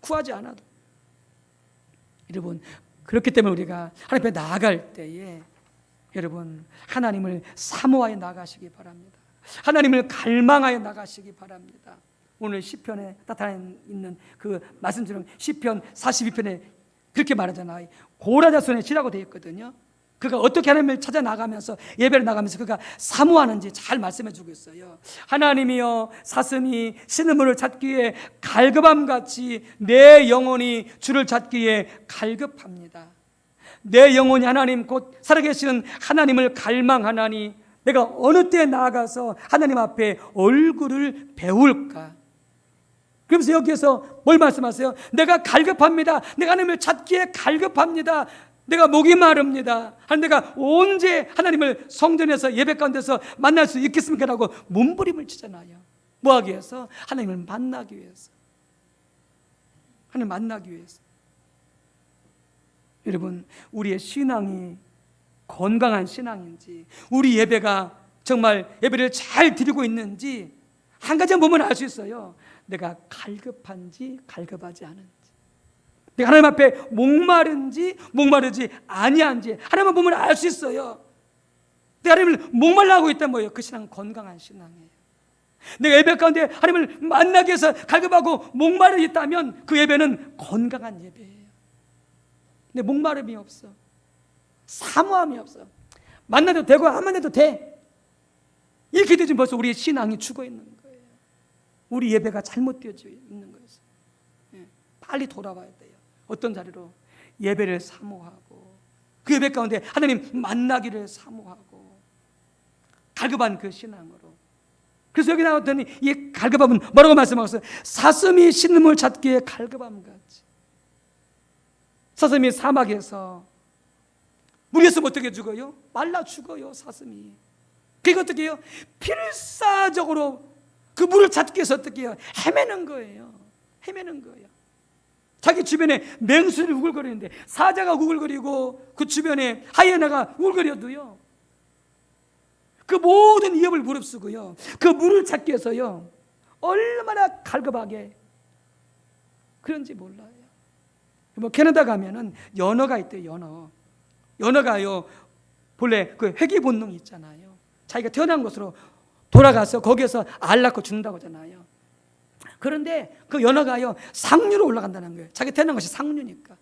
구하지 않아도. 여러분, 그렇기 때문에 우리가 하나님 앞에 나아갈 때에 여러분 하나님을 사모하여 나가시기 바랍니다. 하나님을 갈망하여 나가시기 바랍니다. 오늘 시편에 나타나 있는 그 말씀처럼 시편 42편에 그렇게 말하잖아요. 고라자손의 시라고 되어 있거든요. 그가 어떻게 하나님을 찾아 나가면서 예배를 나가면서 그가 사모하는지 잘 말씀해 주고 있어요. 하나님이여, 사슴이 신음을 찾기에 갈급함같이 내 영혼이 주를 찾기에 갈급합니다. 내 영혼이 하나님 곧 살아계시는 하나님을 갈망하나니 내가 어느 때에 나아가서 하나님 앞에 얼굴을 배울까? 그러면서 여기에서 뭘 말씀하세요? 내가 갈급합니다. 내가 하나님을 찾기에 갈급합니다. 내가 목이 마릅니다. 내가 언제 하나님을 성전에서 예배 가운데서 만날 수 있겠습니까? 라고 몸부림을 치잖아요. 뭐하기 위해서? 하나님을 만나기 위해서. 하나님을 만나기 위해서. 여러분, 우리의 신앙이 건강한 신앙인지, 우리 예배가 정말 예배를 잘 드리고 있는지 한 가지 보면 알 수 있어요. 내가 갈급한지 갈급하지 않은지, 내가 하나님 앞에 목마른지 목마르지 아니한지 하나님만 보면 알 수 있어요. 내가 하나님을 목말라 하고 있다면 뭐예요? 그 신앙은 건강한 신앙이에요. 내가 예배 가운데 하나님을 만나기 위해서 갈급하고 목마르 있다면 그 예배는 건강한 예배예요. 근데 목마름이 없어, 사모함이 없어, 만나도 되고 안 만나도 돼, 이렇게 되면 벌써 우리의 신앙이 죽어 있는 거예요. 우리 예배가 잘못되어져 있는 거예요. 빨리 돌아와야 돼요. 어떤 자리로? 예배를 사모하고 그 예배 가운데 하나님 만나기를 사모하고 갈급한 그 신앙으로. 그래서 여기 나왔더니 이 갈급함은 뭐라고 말씀하셨어요? 사슴이 신음을 찾기에 갈급함 같이. 사슴이 사막에서 물이 없으면 어떻게 죽어요? 말라 죽어요. 사슴이. 그게 어떻게 해요? 필사적으로 그 물을 찾기 위해서 어떻게 해요? 헤매는 거예요. 헤매는 거예요. 자기 주변에 맹수들이 우글거리는데, 사자가 우글거리고 그 주변에 하이에나가 우글거려도요, 그 모든 위협을 무릅쓰고요, 그 물을 찾기 위해서요 얼마나 갈급하게 그런지 몰라요. 뭐 캐나다 가면은 연어가 있대요. 연어가요 본래 그 회귀 본능이 있잖아요. 자기가 태어난 곳으로 돌아가서 거기에서 알 낳고 죽는다고 하잖아요. 그런데 그 연어가요 상류로 올라간다는 거예요. 자기 태어난 것이 상류니까.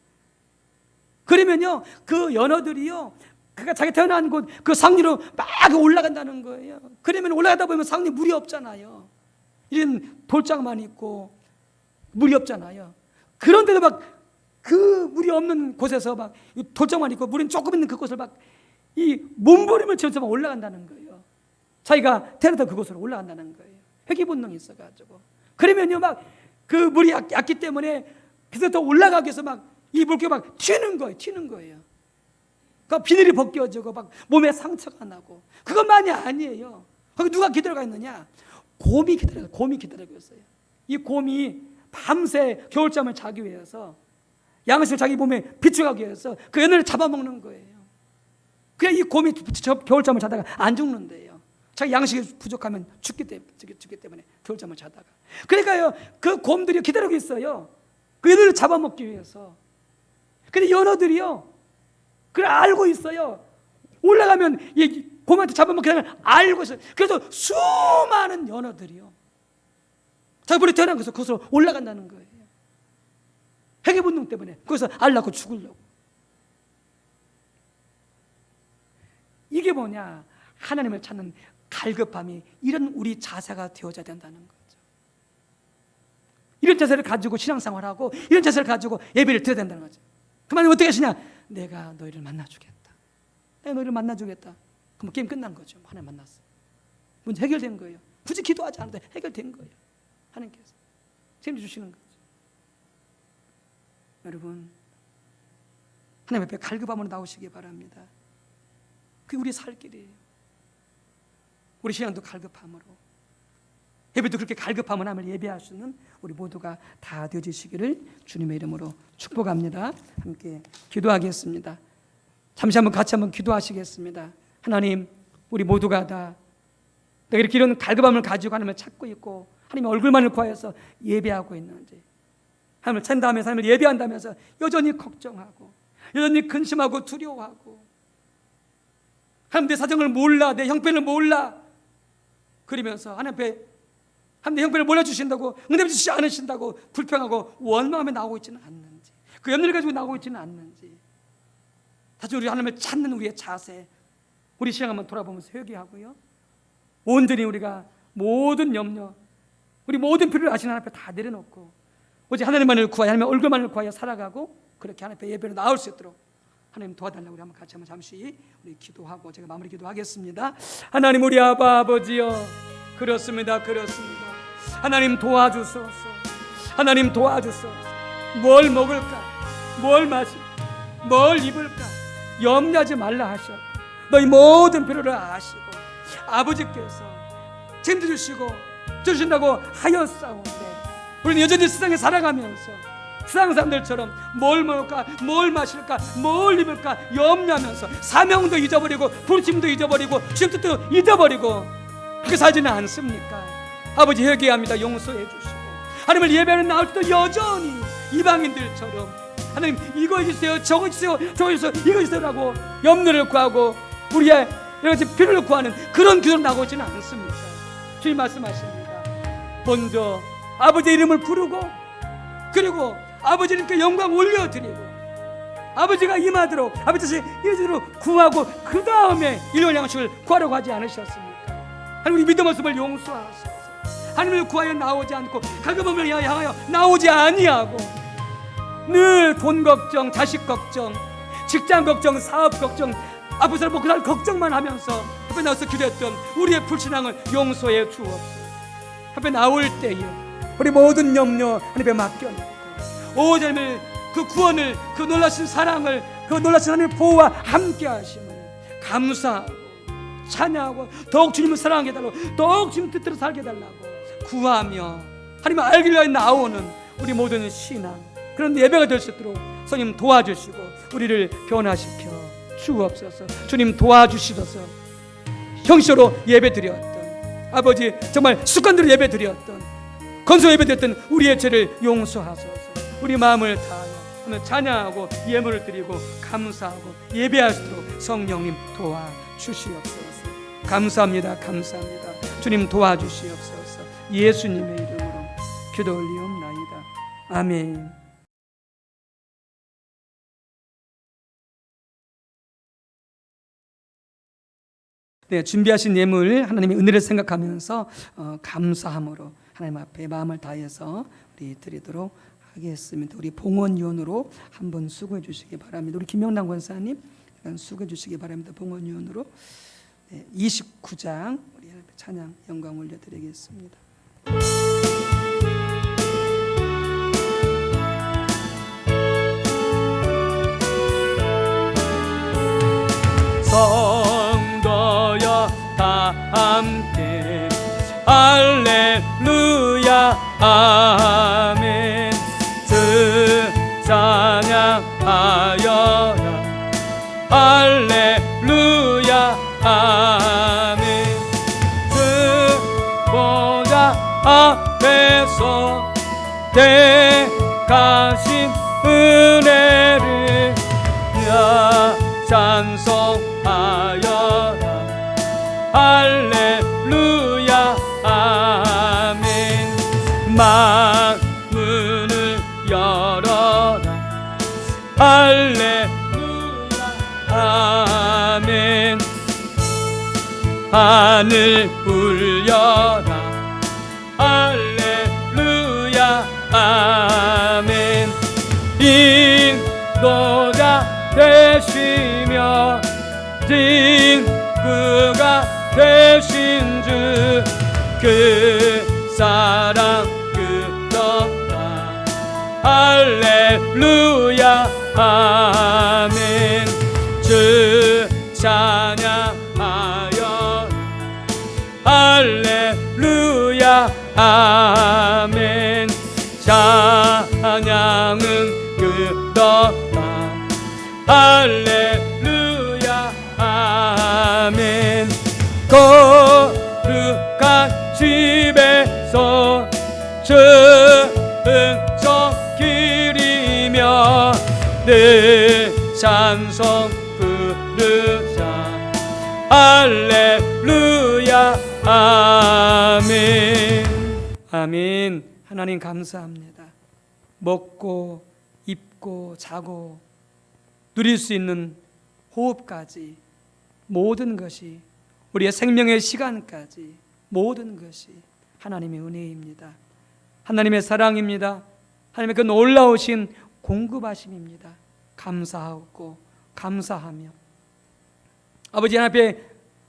그러면요 그 연어들이요 그가 자기 태어난 곳 그 상류로 막 올라간다는 거예요. 그러면 올라가다 보면 상류 물이 없잖아요. 이런 돌장만 있고 물이 없잖아요. 그런데도 막 그 물이 없는 곳에서 막 돌장만 있고 물이 조금 있는 그곳을 막 이 몸부림을 치면서 막 올라간다는 거예요. 자기가 태어나서 그곳으로 올라간다는 거예요. 회귀 본능이 있어가지고. 그러면요 막 그 물이 얕기 때문에 그래서 더 올라가기 위해서 막 이 물기가 막 튀는 거예요. 그 비늘이 벗겨지고 막 몸에 상처가 나고. 그것만이 아니에요. 거기 누가 기다려가 있느냐? 곰이 기다리고 있어요. 이 곰이 밤새 겨울잠을 자기 위해서 양식을 자기 몸에 비추기 위해서 그 연어를 잡아먹는 거예요. 그냥 이 곰이 겨울잠을 자다가 안 죽는데요. 자기 양식이 부족하면 죽기 때문에 겨울잠을 자다가. 그러니까요 그 곰들이 기다리고 있어요. 그 연어를 잡아먹기 위해서. 근데 연어들이요 그걸 알고 있어요. 올라가면 이 곰한테 잡아먹기를 알고 있어요. 그래서 수많은 연어들이요 자기들이 태어난 곳에서 거기서 올라간다는 거예요. 회귀 본능 때문에 거기서 알 낳고 죽으려고. 이게 뭐냐? 하나님을 찾는 갈급함이 이런 우리 자세가 되어져야 된다는 거죠. 이런 자세를 가지고 신앙생활하고 이런 자세를 가지고 예배를 드려야 된다는 거죠. 그 말은 어떻게 하시냐? 내가 너희를 만나주겠다. 내가 너희를 만나주겠다. 그럼 게임 끝난 거죠. 하나님 만났어. 문제 해결된 거예요. 굳이 기도하지 않아도 해결된 거예요. 하나님께서 책임져 주시는 거죠. 여러분, 하나님 앞에 갈급함으로 나오시기 바랍니다. 그게 우리의 살 길이에요. 우리 신앙도 갈급함으로, 예배도 그렇게 갈급함을 하면 예배할 수 있는 우리 모두가 다 되어지시기를 주님의 이름으로 축복합니다. 함께 기도하겠습니다. 잠시 한번 같이 한번 기도하시겠습니다. 하나님, 우리 모두가 다 내가 이렇게 이런 갈급함을 가지고 하나님을 찾고 있고 하나님의 얼굴만을 구하여서 예배하고 있는지, 하나님을 찬다면서 하나님을 예배한다면서 여전히 걱정하고 여전히 근심하고 두려워하고 하나님 내 사정을 몰라, 내 형편을 몰라 그러면서 하나님 앞에 하나님 내 형편을 몰라주신다고, 응답해 주시지 않으신다고 불평하고 원망하며 나오고 있지는 않는지, 그 염려를 가지고 나오고 있지는 않는지, 다시 우리 하나님을 찾는 우리의 자세, 우리 신앙 한번 돌아보면서 회개하고요, 온전히 우리가 모든 염려, 우리 모든 필요를 아시는 하나님 앞에 다 내려놓고 오직 하나님만을 구하여, 하나님의 얼굴만을 구하여 살아가고 그렇게 하나님 앞에 예배로 나올 수 있도록 하나님 도와달라고 우리 한번 같이 한번 잠시 우리 기도하고 제가 마무리 기도하겠습니다. 하나님, 우리 아버지여, 그렇습니다. 하나님 도와주소서. 하나님 도와주소서. 뭘 먹을까, 뭘 마실까, 뭘 입을까 염려하지 말라 하셨고 너희 모든 필요를 아시고 아버지께서 책임져 주시고 주신다고 하였사온데 우리는 여전히 세상에 살아가면서 세상 사람들처럼 뭘 먹을까, 뭘 마실까, 뭘 입을까 염려하면서 사명도 잊어버리고 부르심도 잊어버리고 주님 뜻도 잊어버리고 그렇게 살지는 않습니까? 아버지, 회개합니다. 용서해 주시고 하나님을 예배하는 나올 때도 여전히 이방인들처럼 하나님 이거 해주세요, 저거 해주세요, 저거 해주세요, 이거 해주세요라고 염려를 구하고 우리의 여러 가지 필요를 구하는 그런 기도로 나오고 있지는 않습니까? 주님 말씀하십니다. 먼저 아버지의 이름을 부르고 그리고 아버지님께 영광 올려드리고 아버지가 임하도록 아버지의 이름으로 구하고 그 다음에 일용 양식을 구하려고 하지 않으셨습니까? 하나님, 우리 믿음 없음을 용서하소서. 하나님을 구하여 나오지 않고 갈급함을 향하여 나오지 아니하고 늘 돈 걱정, 자식 걱정, 직장 걱정, 사업 걱정, 앞으로 살 먹고 살 걱정만 하면서 앞에 나와서 기도했던 우리의 불신앙을 용서해 주옵소서. 앞에 나올 때에 우리 모든 염려 하나님께 맡겨놓고 오직 하나님의 그 구원을, 그 놀라신 사랑을, 그 놀라신 하나님의 보호와 함께 하심을 감사하고 찬양하고 더욱 주님을 사랑하게 해달라고, 더욱 주님 뜻대로 살게 해달라고 구하며 하나님을 알기 위해 나오는 우리 모든 신앙, 그런 예배가 될 수 있도록 성님 도와주시고 우리를 변화시켜 주옵소서. 주님 도와주시소서. 형식으로 예배드렸던 아버지, 정말 습관대로 예배드렸던 건소 예배드렸던 우리의 죄를 용서하소서. 우리 마음을 다하여 찬양하고 예물을 드리고 감사하고 예배할 수 있도록 성령님 도와주시옵소서. 감사합니다. 주님 도와주시옵소서. 예수님의 이름으로 기도 올리옵나이다. 아멘. 네, 준비하신 예물 하나님의 은혜를 생각하면서 감사함으로 하나님 앞에 마음을 다해서 우리 드리도록 하겠습니다. 우리 봉헌위원으로 한번 수고해 주시기 바랍니다. 우리 김영남 권사님 수고해 주시기 바랍니다. 봉헌위원으로 29장 우리 찬양 영광 올려드리겠습니다. 성도여 다 함께 할렐루야 아멘. 주 찬양하여라 할렐루야 아멘. 주 보좌 앞에서 대가신 은혜를 찬송하여라 할렐루야 아멘. 만문을 열어라 할렐루야 아멘. 하늘 울려라 할렐루야 아멘. 인도가 되시며 친구가 되신 주 그 사랑 끝없다. 할렐루야 아멘. 주 찬양하여 할렐루야 아멘. 찬양은 끝없다. 할렐루야 아멘. 거룩한 집에서 정성 기리며 늘 찬송 부르자. 할렐루야 아멘. 아멘. 하나님 감사합니다. 먹고 입고 자고 누릴 수 있는 호흡까지, 모든 것이, 우리의 생명의 시간까지 모든 것이 하나님의 은혜입니다. 하나님의 사랑입니다. 하나님의 그 놀라우신 공급하심입니다. 감사하고 감사하며 아버지 하나님 앞에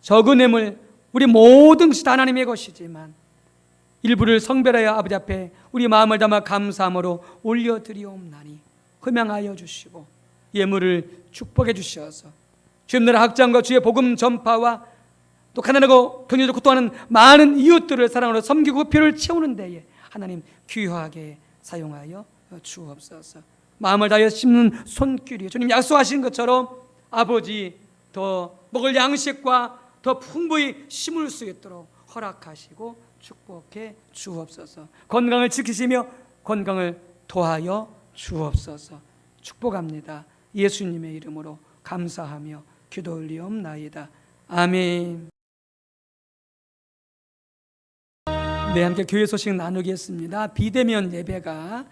적은 힘을, 우리 모든 것이 다 하나님의 것이지만 일부를 성별하여 아버지 앞에 우리 마음을 담아 감사함으로 올려드리옵나니 흠양하여 주시고 예물을 축복해 주셔서 주님 나라 확장과 주의 복음 전파와 또 가난하고 경제 좋고 또한 많은 이웃들을 사랑으로 섬기고 필요를 채우는 데에 하나님 귀하게 사용하여 주옵소서. 마음을 다하여 심는 손길이 주님 약속하신 것처럼 아버지 더 먹을 양식과 더 풍부히 심을 수 있도록 허락하시고 축복해 주옵소서. 건강을 지키시며 건강을 도하여 주옵소서. 축복합니다. 예수님의 이름으로 감사하며 기도 올리옵나이다. 아멘. 네, 함께 교회 소식 나누겠습니다. 비대면 예배가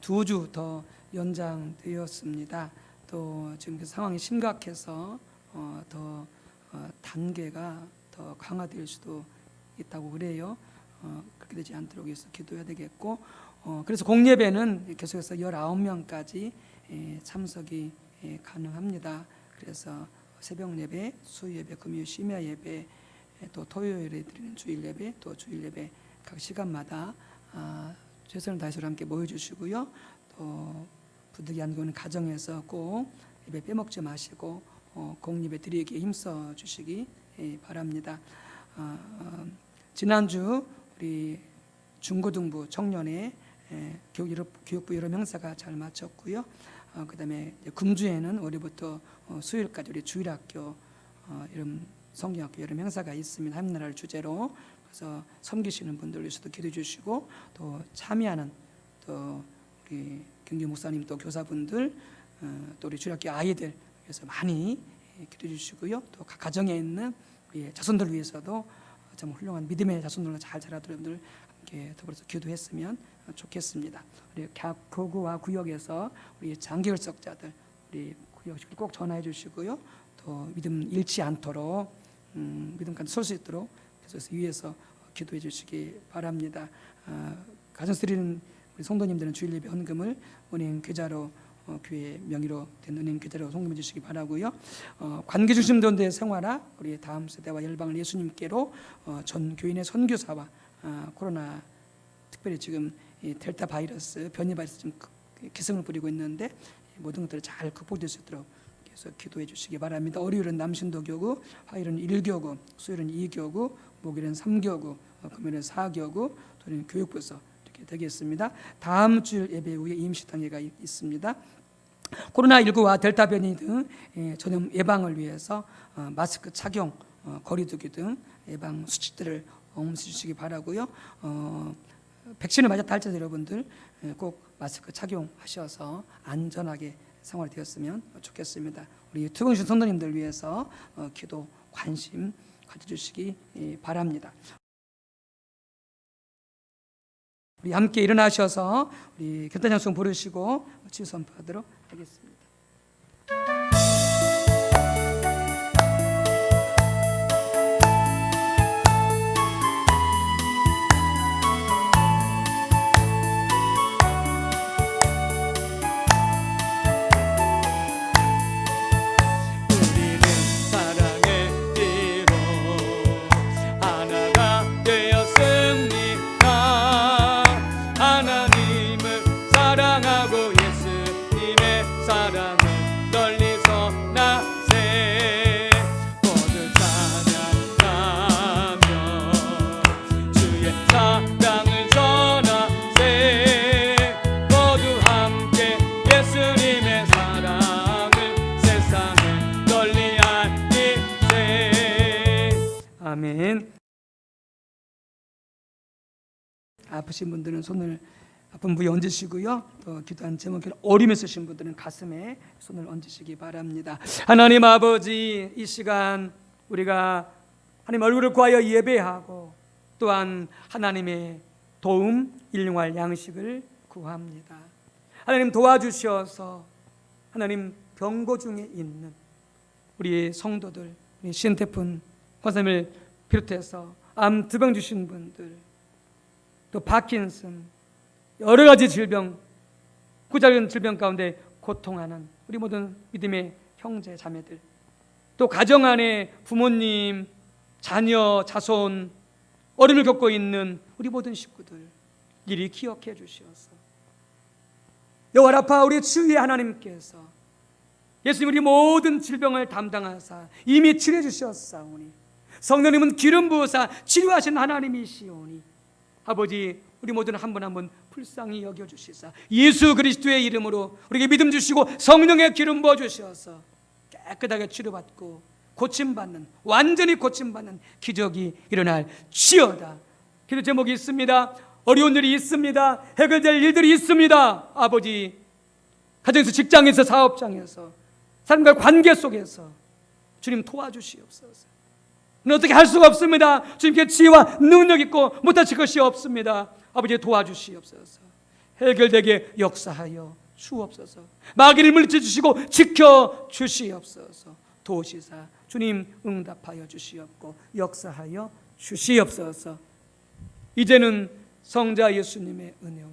2주 더 연장되었습니다. 또 지금 그 상황이 심각해서 더 단계가 더 강화될 수도 있다고 그래요. 그렇게 되지 않도록 해서 기도해야 되겠고, 그래서 공예배는 계속해서 19명까지 참석이 가능합니다. 그래서 새벽 예배, 수요 예배, 금요 심야 예배, 또 토요일에 드리는 주일 예배, 또 주일 예배 각 시간마다 최선을 다해서 함께 모여주시고요. 또 부득이 안 되는 가정에서 꼭 예배 빼먹지 마시고 공예배 드리기에 힘써 주시기 바랍니다. 지난주 우리 중고등부 청년회 교육부 여러 명사가 잘 마쳤고요. 그다음에 금주에는 월요일부터 수요일까지 우리 주일학교 이런 성경학교 여러 명사가 있습니다. 하나님나라를 주제로. 그래서 섬기시는 분들 위해서도 기도해 주시고, 또 참여하는 또 우리 경기 목사님 또 교사분들, 또 우리 주일학교 아이들 위해서 많이 기도해 주시고요. 또 각 가정에 있는 우리 자손들 위해서도 참 훌륭한 믿음의 자손들과 잘 자라도록 여러분들 함께 더불어서 기도했으면 좋겠습니다. 우리 교구와 구역에서 우리 장기혈석자들 우리 구역을 꼭 전화해 주시고요. 또 믿음 잃지 않도록 믿음까지 설 수 있도록 계속해서 위에서 기도해 주시기 바랍니다. 가정에서 드리는 우리 성도님들은 주일 예배 헌금을 은행 계좌로 교회 명의로 된 은행 계좌로 송금해 주시기 바라고요. 관계 중심 전도의 생활화, 우리 다음 세대와 열방을 예수님께로 전 교인의 선교사와 코로나, 특별히 지금 이 델타 바이러스, 변이 바이러스 좀 기승을 부리고 있는데 모든 것들을 잘 극복될 수 있도록 계속 기도해 주시기 바랍니다. 월요일은 남신도 교구, 화요일은 1교구, 수요일은 2교구, 목요일은 3교구, 금요일은 4교구, 토요일은 교육부서 이렇게 되겠습니다. 다음 주일 예배 후에 임시당회가 있습니다. 코로나19와 델타 변이 등 전염 예방을 위해서 마스크 착용, 거리두기 등 예방 수칙들을 엄수해 주시기 바라고요. 백신을 맞았다 할지라도 여러분들 꼭 마스크 착용하셔서 안전하게 생활되었으면 좋겠습니다. 우리 유튜브 신 성도님들 위해서 기도, 관심 가져주시기 바랍니다. 우리 함께 일어나셔서 우리 결단 찬송 부르시고 치유 선포하도록 하겠습니다. 우리는 사랑의 피로 하나가 되었으니 아프신 분들은 손을 아픈 부위에 얹으시고요. 또 기도한 제목에 어림에 쓰신 분들은 가슴에 손을 얹으시기 바랍니다. 하나님 아버지, 이 시간 우리가 하나님 얼굴을 구하여 예배하고 또한 하나님의 도움, 일용할 양식을 구합니다. 하나님 도와주셔서 하나님 병고 중에 있는 우리 성도들, 우리 신태푼 권사님을 비롯해서 암 두병 주신 분들, 또 파킨슨, 여러 가지 질병, 구작은 질병 가운데 고통하는 우리 모든 믿음의 형제 자매들, 또 가정 안에 부모님, 자녀, 자손 어려움을 겪고 있는 우리 모든 식구들 이리 기억해 주시옵소서. 여호와 라파 우리 주의 하나님께서 예수님 우리 모든 질병을 담당하사 이미 치료해 주셨사오니 성령님은 기름 부으사 치료하신 하나님이시오니 아버지 우리 모두는 한 분 한 분 불쌍히 여겨주시사 예수 그리스도의 이름으로 우리에게 믿음 주시고 성령의 기름 부어주셔서 깨끗하게 치료받고 고침받는, 완전히 고침받는 기적이 일어날 지어다. 기도 제목이 있습니다. 어려운 일이 있습니다. 해결될 일들이 있습니다. 아버지, 가정에서, 직장에서, 사업장에서, 사람과의 관계 속에서 주님 도와주시옵소서. 어떻게 할 수가 없습니다. 주님께 지혜와 능력 있고 못하실 것이 없습니다. 아버지 도와주시옵소서. 해결되게 역사하여 주옵소서. 마귀를 물리쳐 주시고 지켜 주시옵소서. 도우시사 주님 응답하여 주시옵고 역사하여 주시옵소서. 이제는 성자 예수님의 은혜와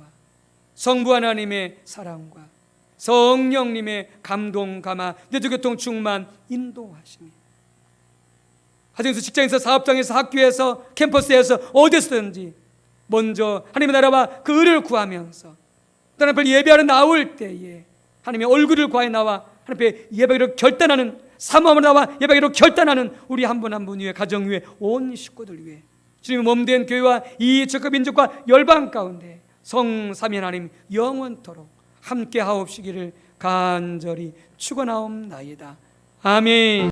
성부 하나님의 사랑과 성령님의 감동 감화 내주교통 충만 인도하심이 가정에서, 직장에서, 사업장에서, 학교에서, 캠퍼스에서 어디서든지 먼저 하나님의 나라와 그 의를 구하면서 하나님 앞에 예배하러 나올 때에 하나님의 얼굴을 구하여 나와 하나님 앞에 예배하기로 결단하는, 사모함으로 나와 예배하기로 결단하는 우리 한 분 한 분 위에, 가정 위에, 온 식구들 위에 주님의 몸된 교회와 이 지역 민족과 열방 가운데 성삼위 하나님 영원토록 함께 하옵시기를 간절히 축원하옵나이다. 아멘.